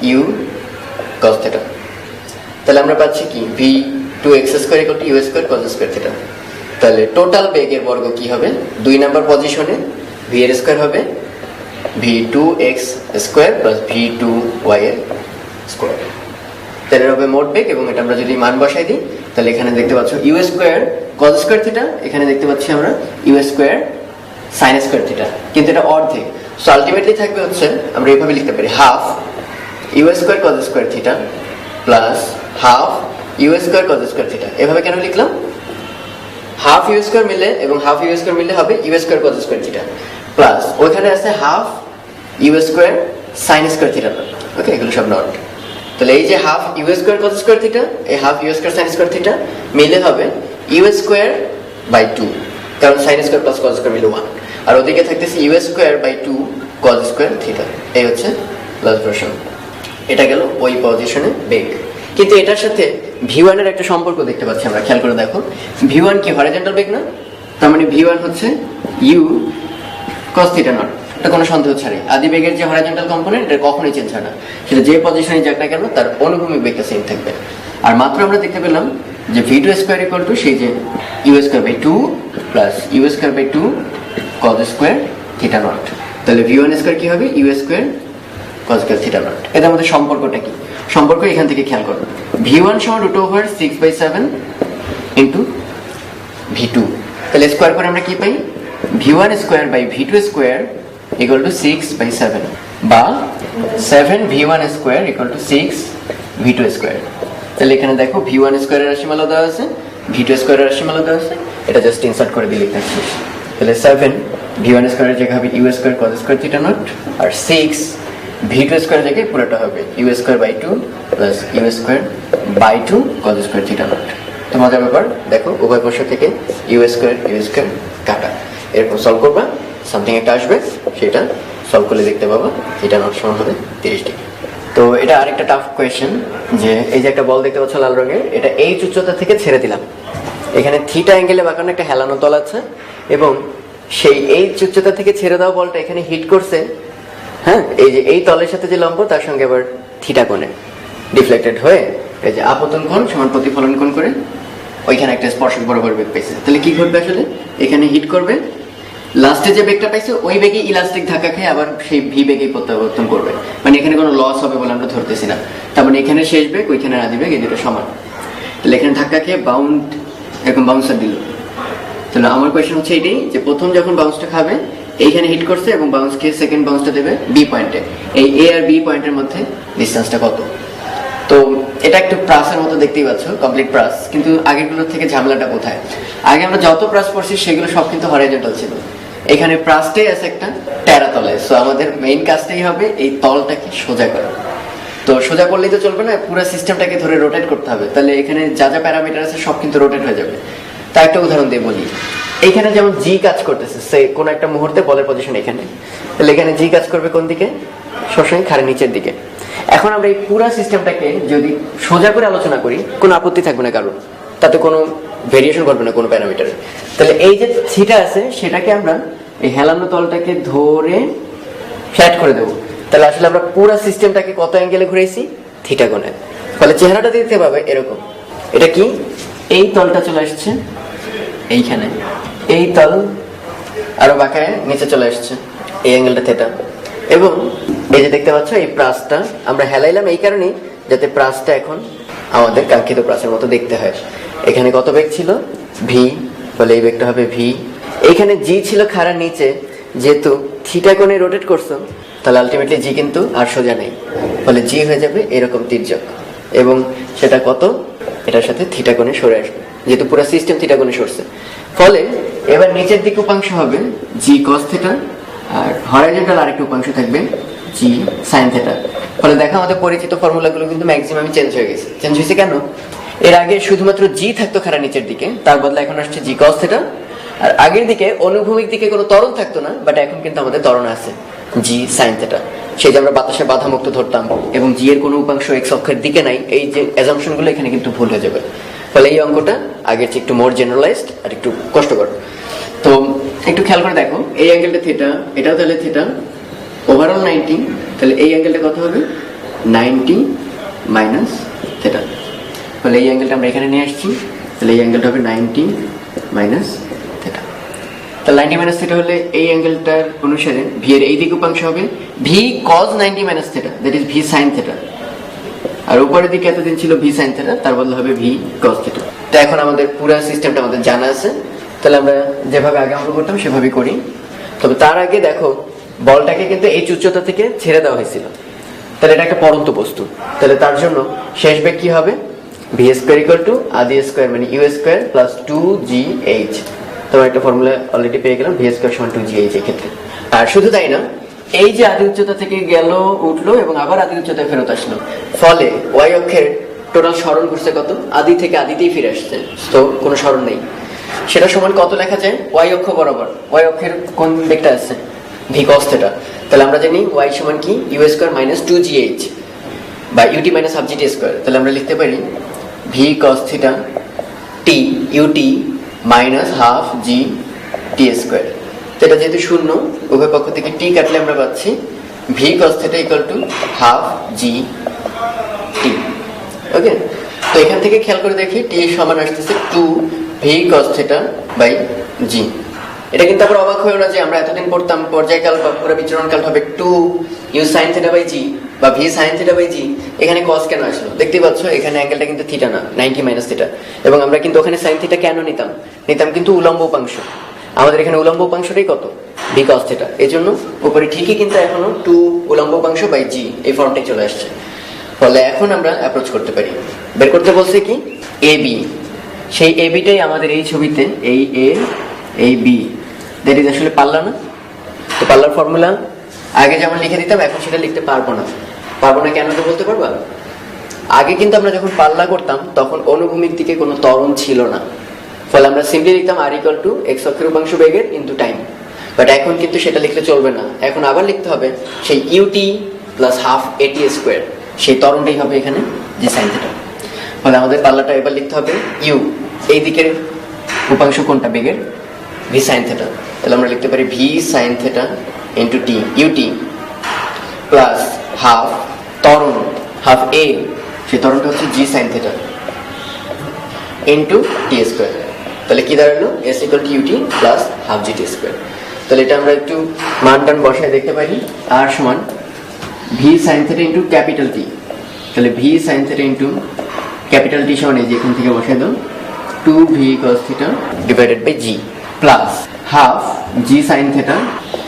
ইউ cos থিটা। তাহলে আমরা পাচ্ছি কি v2x square equal to u square cos square theta. তাহলে টোটাল বেগের বর্গ কি হবে, 2 নাম্বার পজিশনে v এর স্কোয়ার হবে v2x স্কোয়ার প্লাস v2y এর স্কোয়ার। তাহলে হবে মোট বেগ, এবং এটা আমরা যদি মান বসাই দিই তাহলে এখানে দেখতে পাচ্ছ u square cos square theta, এখানে দেখতে পাচ্ছি আমরা u square sine square theta, কিন্তু এটা অর্ধেক। সো আলটিমেটলি থাকবে হচ্ছে আমরা এইভাবে লিখতে পারি half u square cos square theta plus half u square cos square theta. এভাবে কেন লিখলাম, হাফ ইউ স্কোয়ার মিলে এবং হাফ ইউ স্কোয়ার মিলে হবে u square cos square theta, plus ওইখানে আছে half u square sine square theta. Okay, এগুলো সব নট। তাহলে এই যে half u square cos square theta, এই half u square sine square theta মিলে হবে ইউ স্কোয়ার বাই 2, কারণ sine square plus cos square মিলে 1, আর ওদিকে থাকতেছে u square by 2 cos square theta. এই হচ্ছে লাস্ট ভার্সন। এটা গেল ওই পজিশনে বেগ। কিন্তু এটার সাথে v1 এর একটা সম্পর্ক দেখতে পাচ্ছি আমরা, খেয়াল করে দেখো v1 কি হরিজন্টাল বেগ না, তার মানে v1 হচ্ছে ইউ cos থিটা নট। এটা কোনো সন্দেহ ছাড়াই আদি বেগের যে হরিজন্টাল কম্পোনেন্ট এটা কখনোই চেঞ্জ হয় না, সেটা যে পজিশনে যাক না কেন তার অনুভূমিক বেগটা সেম থাকবে। আর মাত্র আমরা দেখতে পেলাম যে v2 স্কোয়ার ইকুয়াল টু সেই যে u square by 2 plus u square by 2 cos square theta naught. তাহলে v1 স্কোয়ার কি হবে u square cos square theta naught. এদের মধ্যে সম্পর্কটা কি, সম্পর্ক এখান থেকে খেয়াল করো, v1 সমান √6/7 ইন্টু v2। তাহলে স্কোয়ার করে আমরা কি পাই v1 square by v2 square equal to 6/7, বা 7v1 square equal two 6v2 square. তাহলে এখানে দেখো v1 স্কোয়ারের রাশিমালা দেওয়া আছে, v2 স্কোয়ারের রাশিমালা দেওয়া আছে, এটা জাস্ট ইনসার্ট করে দিলে থাকছে। তাহলে 7v1 স্কোয়ারের জায়গায় হবে u square cos square theta nought, আর 6v2 স্কোয়ারের জায়গায় পুরোটা হবে u square by 2 plus u square by 2 cos square theta nought. তো মজার ব্যাপার দেখো, উভয় পাশ থেকে ইউ স্কোয়ার কাটা, এরকম সলভ করবা, সামথিং একটা আসবে, সেটা সলভ করলে দেখতে পাবা এটা নট সমান হবে 30 ডিগ্রি। তো এটা আরেকটা টাফ কোয়েশ্চেন, যে এই যে একটা বল দেখতে পাচ্ছ লাল রঙের, এটা এই উচ্চতা থেকে ছেড়ে দিলাম, এখানে থিটা অ্যাঙ্গেলে বাঁকানো একটা হেলানো তল আছে, এবং সেই এই উচ্চতা থেকে ছেড়ে দেওয়া বলটা এখানে হিট করছে, হ্যাঁ, এই যে এই তলের সাথে যে লম্ব তার সঙ্গে আবার থিটা কোণে ডিফ্লেক্টেড হয়ে এই যে আপতন কোণ সমান প্রতিফলন কোণ করে ওইখানে একটা স্পর্শক বরাবর বেগ পাইছে। তাহলে কি ঘটবে আসলে, এখানে হিট করবে, লাস্টে যে বেগটা পাইছে ওই বেগে ইলাস্টিক ধাক্কা খেয়ে আবার সেই ভি বেগেই প্রত্যাবর্তন করবে, মানে এখানে কোনো লস হবে বলে আমরা ধরতেছি না। তার মানে এখানে শেষ বেগ, ওইখানে আদি বেগ, এই দুটো সমান। তাহলে এখানে ধাক্কা খেয়ে বাউন্ড এরকম বাউন্সার দিল। তাহলে আমার কোয়েশ্চেন হচ্ছে এইটাই, যে প্রথম যখন বাউন্সটা খাবে এইখানে হিট করছে এবং বাউন্স খেয়ে সেকেন্ড বাউন্সটা দেবে বি পয়েন্টে, এই এ আর বি পয়েন্টের মধ্যে ডিস্টেন্সটা কত। তো এটা একটু প্রাসের মতো দেখতেই পাচ্ছ, কমপ্লিট প্রাস, কিন্তু আগেরগুলোর থেকে ঝামেলাটা কোথায়, আগে আমরা যত প্রাস পড়ছি সেগুলো সব কিন্তু হরিজন্টাল ছিল, এখানে প্রাসটাই আছে একটা ট্যারা তলে। সো আমাদের মেইন কাজটাই হবে এই তলটাকে সোজা করা। তো সোজা করলেই তো চলবে না, পুরো সিস্টেমটাকে ধরে রোটেট করতে হবে, তাহলে এখানে যা যা প্যারামিটার আছে সব কিন্তু রোটেট হয়ে যাবে। তা একটা উদাহরণ দিয়ে বলি, এইখানে যেমন জি কাজ করতেছে, সে কোন একটা মুহূর্তে বলের পজিশন এখানে, তাহলে এখানে জি কাজ করবে কোন দিকে, সবসময় খাড়ে নিচের দিকে। এখন আমরা এই পুরো সিস্টেমটাকে যদি সোজা করে আলোচনা করি কোনো আপত্তি থাকবে না কারণ, তাতে কোনো ভেরিয়েশন ঘটবে না কোনো প্যারামিটারে। তাহলে এই যে থিটা আছে সেটাকে আমরা এই হেলানো তলটাকে ধরে ফ্ল্যাট করে দেবো, তাহলে আসলে আমরা পুরো সিস্টেমটাকে কত অ্যাঙ্গেলে ঘুরেছি, থিটা কোণে। ফলে চেহারাটা দেখতে পাবে এরকম, এটা কি এই তলটা চলে আসছে এইখানে, এই তল আরো বাঁকায় নিচে চলে আসছে, এই অ্যাঙ্গেলটা থিটা, এবং এই যে দেখতে পাচ্ছ এই প্রাসটা আমরা হেলাইলাম এই কারণেই যাতে প্রাসটা এখন আমাদের কাঙ্ক্ষিত প্রাসের মতো দেখতে হয়। এখানে কত বেগ ছিল ভি, ফলে এই বেগটা হবে ভি। এইখানে জি ছিল খাড়ার নিচে, যেহেতু থিটা কোণে রোটেট করছো, তাহলে আলটিমেটলি জি কিন্তু আর সোজা নেই, ফলে জি হয়ে যাবে এরকম তির্যক, এবং সেটা কত, এটার সাথে থিটা কোণে সরে আসবে, যেহেতু পুরো সিস্টেম থিটা কোণে সরছে। ফলে এবার নিচের দিকে উপাংশ হবে জি কস থিটা, আর হরাইজন্টাল আরেকটা উপাংশ থাকবে জি সাইন থিটা। ফলে দেখো আমাদের পরিচিত ফর্মুলাগুলো কিন্তু ম্যাক্সিমাম চেঞ্জ হয়ে গেছে। চেঞ্জ হয়েছে কেন? এর আগে শুধুমাত্র জি থাকতো খাড়া নিচের দিকে, তার বদলে এখন আসছে জি কস থিটা। আর আগের দিকে অনুভূমিক দিকে কোনো ত্বরণ থাকতো না, বাট এখন কিন্তু আমাদের ত্বরণ আছে জি সাইন থিটা। সেই যে আমরা বাতাসে বাধা মুক্ত ধরতাম এবং জি এর কোনো উপাংশ এক্স অক্ষের দিকে নাই, এই যে অ্যাজাম্পশন গুলো এখানে কিন্তু ভুল হয়ে যাবে। ফলে এই অঙ্কটা আগের চেয়ে একটু মোর জেনারেলাইজড আর একটু কষ্টকর। তো একটু খেয়াল করে দেখো, এই অ্যাঙ্গেলটা থিটা, এটাও তাহলে থিটা, ওভারঅল 90, তাহলে এই অ্যাঙ্গেলটা কত হবে 90 মাইনাস থিটা। তাহলে এই অ্যাঙ্গেলটা আমরা এখানে নিয়ে আসছি, তাহলে এই অ্যাঙ্গেলটা হবে 90 মাইনাস থিটা। তাহলে 90 মাইনাস থিটা হলে এই অ্যাঙ্গেলটার অনুসারে ভি এর এই দিক উপাংশ হবে v cos 90 minus theta, that is v sine theta. আর উপরের দিকে এতদিন ছিল ভি সাইন থিটা, তার বদলে হবে ভি কজ থিটা। তো এখন আমাদের পুরো সিস্টেমটা আমাদের জানা আছে, তাহলে আমরা যেভাবে আগে অঙ্ক করতাম সেভাবেই করি। তবে তার আগে দেখো, বলটাকে কিন্তু এই উচ্চতা থেকে ছেড়ে দেওয়া হয়েছিল, তাহলে এটা একটা পরন্ত বস্তু, তাহলে তার জন্য শেষ বেগ কি হবে, ভি স্কোয়ার ইকুয়াল টু আদি স্কোয়ার মানে ইউ স্কোয়ার প্লাস 2gh। তোমার একটা ফর্মুলা অলরেডি পেয়ে গেলাম, ভি স্কোয়ার সমান 2gh এই ক্ষেত্রে। আর শুধু তাই না, এই যে আদি উচ্চতা থেকে গেল, উঠলো এবং আবার আদি উচ্চতায় ফেরত আসলো, ফলে ওয়াই অক্ষের টোটাল সরণ ঘুরছে কত, আদি থেকে আদিতেই ফিরে আসছে, তো কোনো সরণ নেই। সেটা সমান কত লেখা যায়, ওয়াই অক্ষ বরাবর, ওয়াই অক্ষের কোন দিকটা আছে, ভি কস থিটা। তাহলে আমরা জানি ওয়াই সমান কি, ইউ স্কোয়ার মাইনাস 2gh বা ut minus half GT square. তাহলে আমরা লিখতে পারি v cos theta t ut minus half g t square. তো এটা যেহেতু শূন্য, উভয় পক্ষ থেকে টি কাটলে আমরা পাচ্ছি v cos theta equal to half g t. Okay, তো এখান থেকে খেয়াল করে দেখি টি সমান আসতেছে 2 ভি কস থিটা বাই জি। এটা কিন্তু আবার অবাক হয়েও না যে আমরা এতদিন পড়তাম পর্যায়কাল বা পুরো বিচরণকাল হবে 2 ইউ সাইন থিটা বাই জি বা ভি সাইন থিটা বাই জি। এখানে কস কেন আসলো দেখতে পাচ্ছ, এখানে অ্যাঙ্গেলটা কিন্তু থিটা না, 90 মাইনাস থিটা, এবং আমরা কিন্তু ওখানে সাইন থিটা কেন নিতাম কিন্তু উলম্ব উপাংশ। আমাদের এখানে উলম্ব উপাংশটাই কত, ভি কস থিটা, এই জন্য উপরে ঠিকই কিন্তু এখনো 2 উলম্ব উপাংশ বাই জি এই ফর্মটাই চলে আসছে। ফলে এখন আমরা অ্যাপ্রোচ করতে পারি, বের করতে বলছে কি এ বি, সেই এ বিটাই আমাদের এই ছবিতে এই এ এই বি, দ্যাট ইজ আসলে পাল্লা না। তো পাল্লার ফর্মুলা আগে যেমন লিখে দিতাম, এখন সেটা লিখতে পারবো না। কেন তো বলতে পারবা, আগে কিন্তু আমরা যখন পাল্লা করতাম তখন অনুভূমিক দিকে কোনো ত্বরণ ছিল না, ফলে আমরা সিম্পলি লিখতাম আর ইকুয়াল টু এক্স অক্ষের উপাংশ বেগের ইনটু টাইম। বাট এখন কিন্তু সেটা লিখলে চলবে না, এখন আবার লিখতে হবে সেই ইউটি প্লাস হাফ এটি স্কোয়ার, সেই ত্বরণটাই হবে এখানে জি সাইন থিটা। ফলে আমাদের পাল্লাটা এবার লিখতে হবে ইউ, এই দিকের উপাংশ কোনটা বেগের, ভি সাইন থিটা। তাহলে আমরা লিখতে পারি v sine theta into t ut plus half ত্বরণ হাফ এ, সেই ত্বরণটা হচ্ছে g sine theta into t square. তাহলে কি দাঁড়ালো, s equal to ut plus half g t square. তাহলে এটা আমরা একটু মান টান বসায় দেখতে পারি, আর সমান v sine theta into capital T. তাহলে v sine theta into capital T সমান এই যে এখান থেকে বসাই দাও 2 v cos theta divided by g plus half g sine theta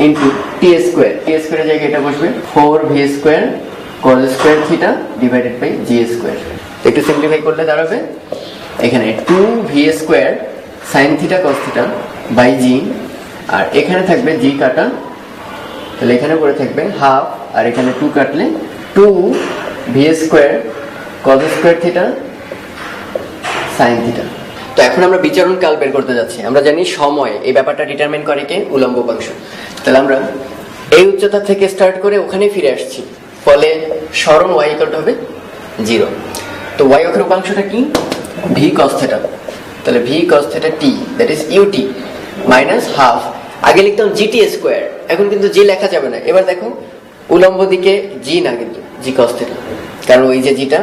into t square. T স্কোয়ারের জায়গায় এটা বসবে 4 v square cos square theta divided by g square. একটু সিম্পলিফাই করলে দাঁড়াবে এখানে 2 v square sine theta cos theta by g, আর এখানে থাকবে জি কাটা, তাহলে এখানে পড়ে থাকবে হাফ, আর এখানে 2 কাটলে 2 v square cos square theta sine theta. তো এখন আমরা বিচরণ কাল বের করতে যাচ্ছি। আমরা জানি সময় এই ব্যাপারটা ডিটারমিন করে কে, উলম্ব উপাংশ। তাহলে আমরা এই উচ্চতা থেকে স্টার্ট করে ওখানে ফিরে আসছি, ফলে সরণ ওয়াই ইকুয়াল টু হবে 0। তো ওয়াই অক্ষের উপাংশটা কি, ভি কস থিটা। তাহলে v cos theta t that is ut minus half, আগে লিখতাম জিটি স্কোয়ার, এখন কিন্তু জি লেখা যাবে না। এবার দেখো উলম্ব দিকে জি না, কিন্তু জি কস থিটা, কারণ ওই যে জিটা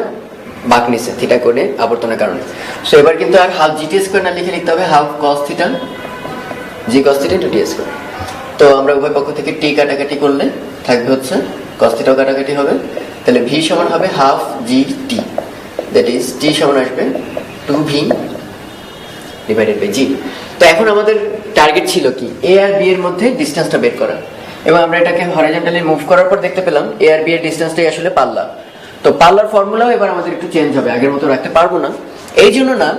বাঁক নিচ্ছে থিটা কোণে আবর্তনের কারণে। সো এবার কিন্তু আর হাফ জিটি স্কোয়ার না লিখে লিখতে হবে half cos theta g cos theta into t square. তো আমরা উভয় পক্ষ থেকে টি কাটাকাটি করলে থাকবে হচ্ছে কস থিটাও কাটাকাটি হবে, তাহলে ভি সমান হবে half g t, that is t সমান আসবে 2 ভি ডিভাইডেড বাই জি। তো এখন আমাদের টার্গেট ছিল কি, এ আর বি এর মধ্যে ডিস্টেন্সটা বের করা, এবং আমরা এটাকে হরাইজন্টালি মুভ করার পর দেখতে পেলাম এ আর বি এর ডিস্টেন্সটাই আসলে পাল্লা। তো পাল্লার ফর্মুলাও এবার আমাদের একটু চেঞ্জ হবে, আগের মতো রাখতে পারবো না। এই জন্য না,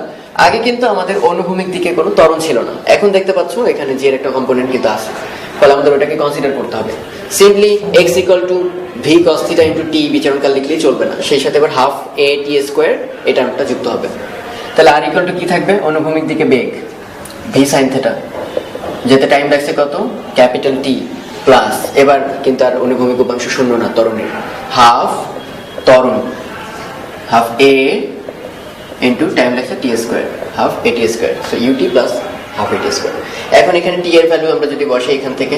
আগে কিন্তু আমাদের অনুভূমিক দিকে কোনো ত্বরণ ছিল না, এখন দেখতে পাচ্ছ এখানে জি এর একটা কম্পোনেন্ট কিন্তু আছে, ফলে আমাদের ওটাকে কনসিডার করতে হবে। Simply x equal to v cos theta into t বিচরণকাল লিখলেই চলবে না, সেই সাথে এবার হাফ এ টি স্কোয়ার এই টার্মটা যুক্ত হবে। তাহলে আর ইকুয়াল টু কি থাকবে, অনুভূমিক দিকে বেগ ভি সাইন থিটা, যেতে টাইম লাগছে কত, ক্যাপিটাল টি, প্লাস এবার কিন্তু আর অনুভূমিক উপাংশ শূন্য না ত্বরণের, হাফ ত্বরণ হাফ এ ইন্টু টাইম লাগছে t square, half a t square, so u t plus half a t square. এখন এখানে টি এর ভ্যালু আমরা যদি বসাই এখান থেকে,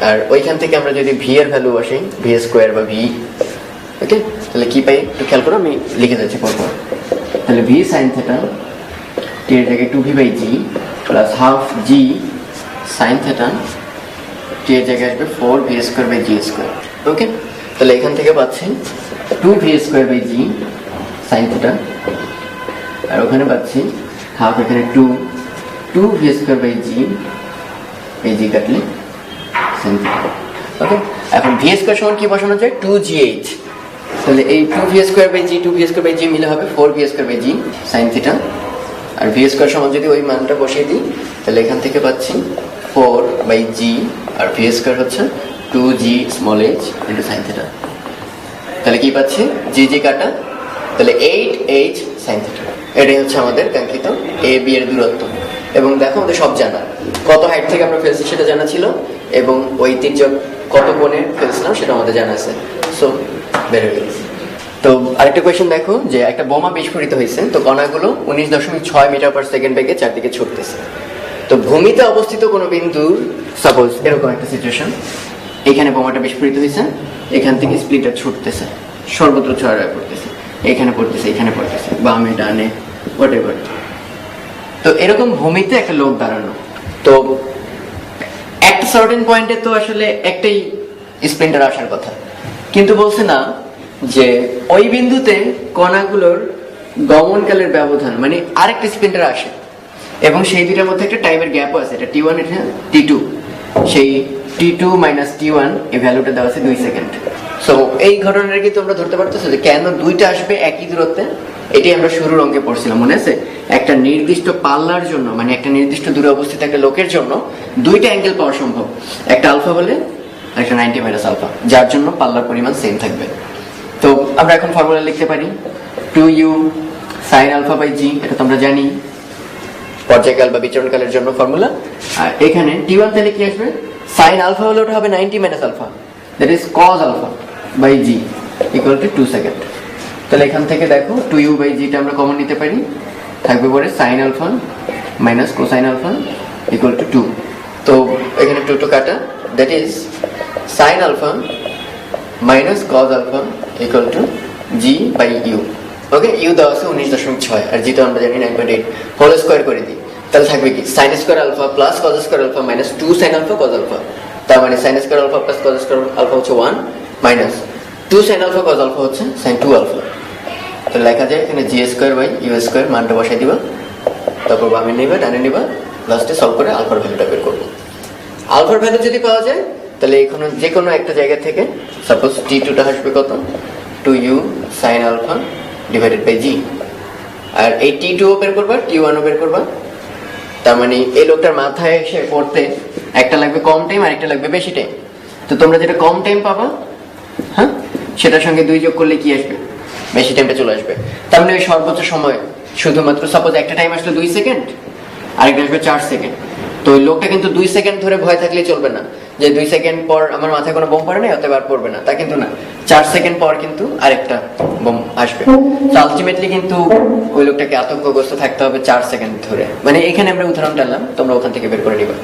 আর ওইখান থেকে আমরা যদি ভি এর ভ্যালু বসাই, ভি স্কোয়ার বা ভি, ওকে, তাহলে কি পাই একটু খেয়াল করো, আমি লিখে যাচ্ছি পরপর। তাহলে ভি সাইন থিটা টি এর জায়গায় 2v by g plus half g sine theta t এর জায়গায় আসবে 4v square by g square. Okay, তাহলে এখান থেকে পাচ্ছি 2v square by g sine theta, আর ওখানে পাচ্ছি হাফ, এখানে 2v স্কোয়ার বাই জি, এই জি কাটলে সাইন থিটা। ওকে, এখন ভি স্কোয়ার সমান কি বসানো যায়, 2gh, তাহলে এই 2v square by g 2v square by g মিলে হবে 4v square by g sine theta, আর ভি স্কোয়ার সমান যদি ওই মানটা বসিয়ে দিই, তাহলে এখান থেকে পাচ্ছি 4 বাই জি, আর ভি স্কোয়ার হচ্ছে 2g small h into sine theta. তাহলে কি পাচ্ছি, জি জি কাটা, তাহলে 8h সাইন থিটা। এটাই হচ্ছে আমাদের কাঙ্ক্ষিত এ বি এর দূরত্ব। এবং দেখো আমাদের সব জানা, কত হাইট থেকে আমরা ফেলছি সেটা জানা ছিল, এবং ওই তির্যক কত কোণে ফেলছিলাম সেটা আমাদের জানা আছে, সো বের হয়ে গেল। তো আরেকটা কোয়েশ্চেন দেখো, যে একটা বোমা বিস্ফোরিত হয়েছে, তো কণাগুলো 19.6 মিটার পার সেকেন্ড বেগে চারদিকে ছুটতেছে। তো ভূমিতে অবস্থিত কোনো বিন্দুর, সাপোজ এরকম একটা সিচুয়েশন, এখানে বোমাটা বিস্ফোরিত হয়েছে, এখান থেকে স্প্লিটার ছুটতেছে, সর্বত্র ছড়ায় পড়তেছে, এখানে পড়তেছে, এখানে পড়তেছে, বামে ডানে হোয়াটএভার। তো এরকম ভূমিতে একটা লোক দাঁড়ানো, তো একটা সার্টেন পয়েন্টে তো আসলে একটাই স্প্লিন্টার আসার কথা, কিন্তু বলছে না যে ওই বিন্দুতে কণাগুলোর গমনকালের ব্যবধান, মানে আরেকটা স্প্লিন্টার আসে, এবং সেই দুইটার মধ্যে একটা টাইমের গ্যাপও আছে, এটা T1 এটা T2, সেই T2 মাইনাস T1 এই ভ্যালুটা দেওয়া আছে 2 সেকেন্ড। সো এই ঘটনাটা কি তোমরা ধরতে পারতেছো যে কেন দুইটা আসবে একই দূরত্বে? এটাই আমরা শুরুর অঙ্কে পড়ছিলাম, মনে আছে? একটা নির্দিষ্ট পাল্লার জন্য, মানে একটা নির্দিষ্ট দূরে অবস্থিত একটা লোকের জন্য দুইটা অ্যাঙ্গেল পাওয়া সম্ভব, একটা আলফা হলে একটা 90 মাইনাস আলফা, যার জন্য পাল্লার পরিমাণ সেম থাকবে। তো আমরা এখন ফর্মুলা লিখতে পারি 2u sin আলফা বাই জি, এটা তো আমরা জানি পর্যায়কাল বা বিচরণকালের জন্য ফর্মুলা। আর এখানে T1 তাহলে কি আসবে, sin আলফা হলে ওটা হবে 90 minus alpha, that is cos alpha by g equal to 2 second. তাহলে এখান থেকে দেখো 2u বাই জিটা আমরা কমন নিতে পারি, থাকবে পরে sin alpha minus cosine alpha equal to 2। তো এখানে 2 টু কাটা, that is sin alpha minus cos alpha equal to g by u. Okay, u দেওয়া আছে 19.6, আর জি তো আমরা জানি 9.8, হোল স্কোয়ার করে দিই, তাহলে থাকবে কি sin square alpha plus cos square alpha minus 2 sin alpha cos alpha, তার মানে sin square alpha plus cos square alpha হচ্ছে 1 মাইনাস 2 sin আলফা cos আলফা হচ্ছে sin 2 আলফা। তাহলে লেখা যায় এখানে g square by u square, মানটা বসাই দিবা, তারপর বামে নিবা ডানে নিবা, লাস্টে সলভ করে আলফার ভ্যালুটা বের করবো। আলফার ভ্যালু যদি পাওয়া যায়, তাহলে এখানে যে কোনো একটা জায়গা থেকে সাপোজ T2টা আসবে কত, 2u sin alpha divided by g, আর এই T2ও বের করবা, T1ও বের করবা, তার মানে এই লোকটার মাথায় এসে পড়তে একটা লাগবে কম টাইম আর একটা লাগবে বেশি টাইম। তো তোমরা যেটা কম টাইম পাবা, হ্যাঁ, সেটার সঙ্গে 2 যোগ করলে কি আসবে, বেশি টাইমটা চলে আসবে। তার মানে ওই সর্বোচ্চ সময় শুধুমাত্র সাপোজ একটা টাইম আসলে 2 সেকেন্ড, আরেকটা আসবে 4 সেকেন্ড। তো ওই লোকটা কিন্তু 2 সেকেন্ড ধরে ভয় থাকলে চলবে না, যে 2 সেকেন্ড পর আমার মাথায় কোনো বোম পড়ে নাই অতএব আর পড়বে না, তা কিন্তু না, 4 সেকেন্ড পর কিন্তু আরেকটা বোম আসবে। তো আলটিমেটলি কিন্তু ওই লোকটাকে আতঙ্কগ্রস্ত থাকতে হবে 4 সেকেন্ড ধরে। মানে এখানে আমরা উদাহরণ টানলাম, তোমরা ওখান থেকে বের করে নিবা।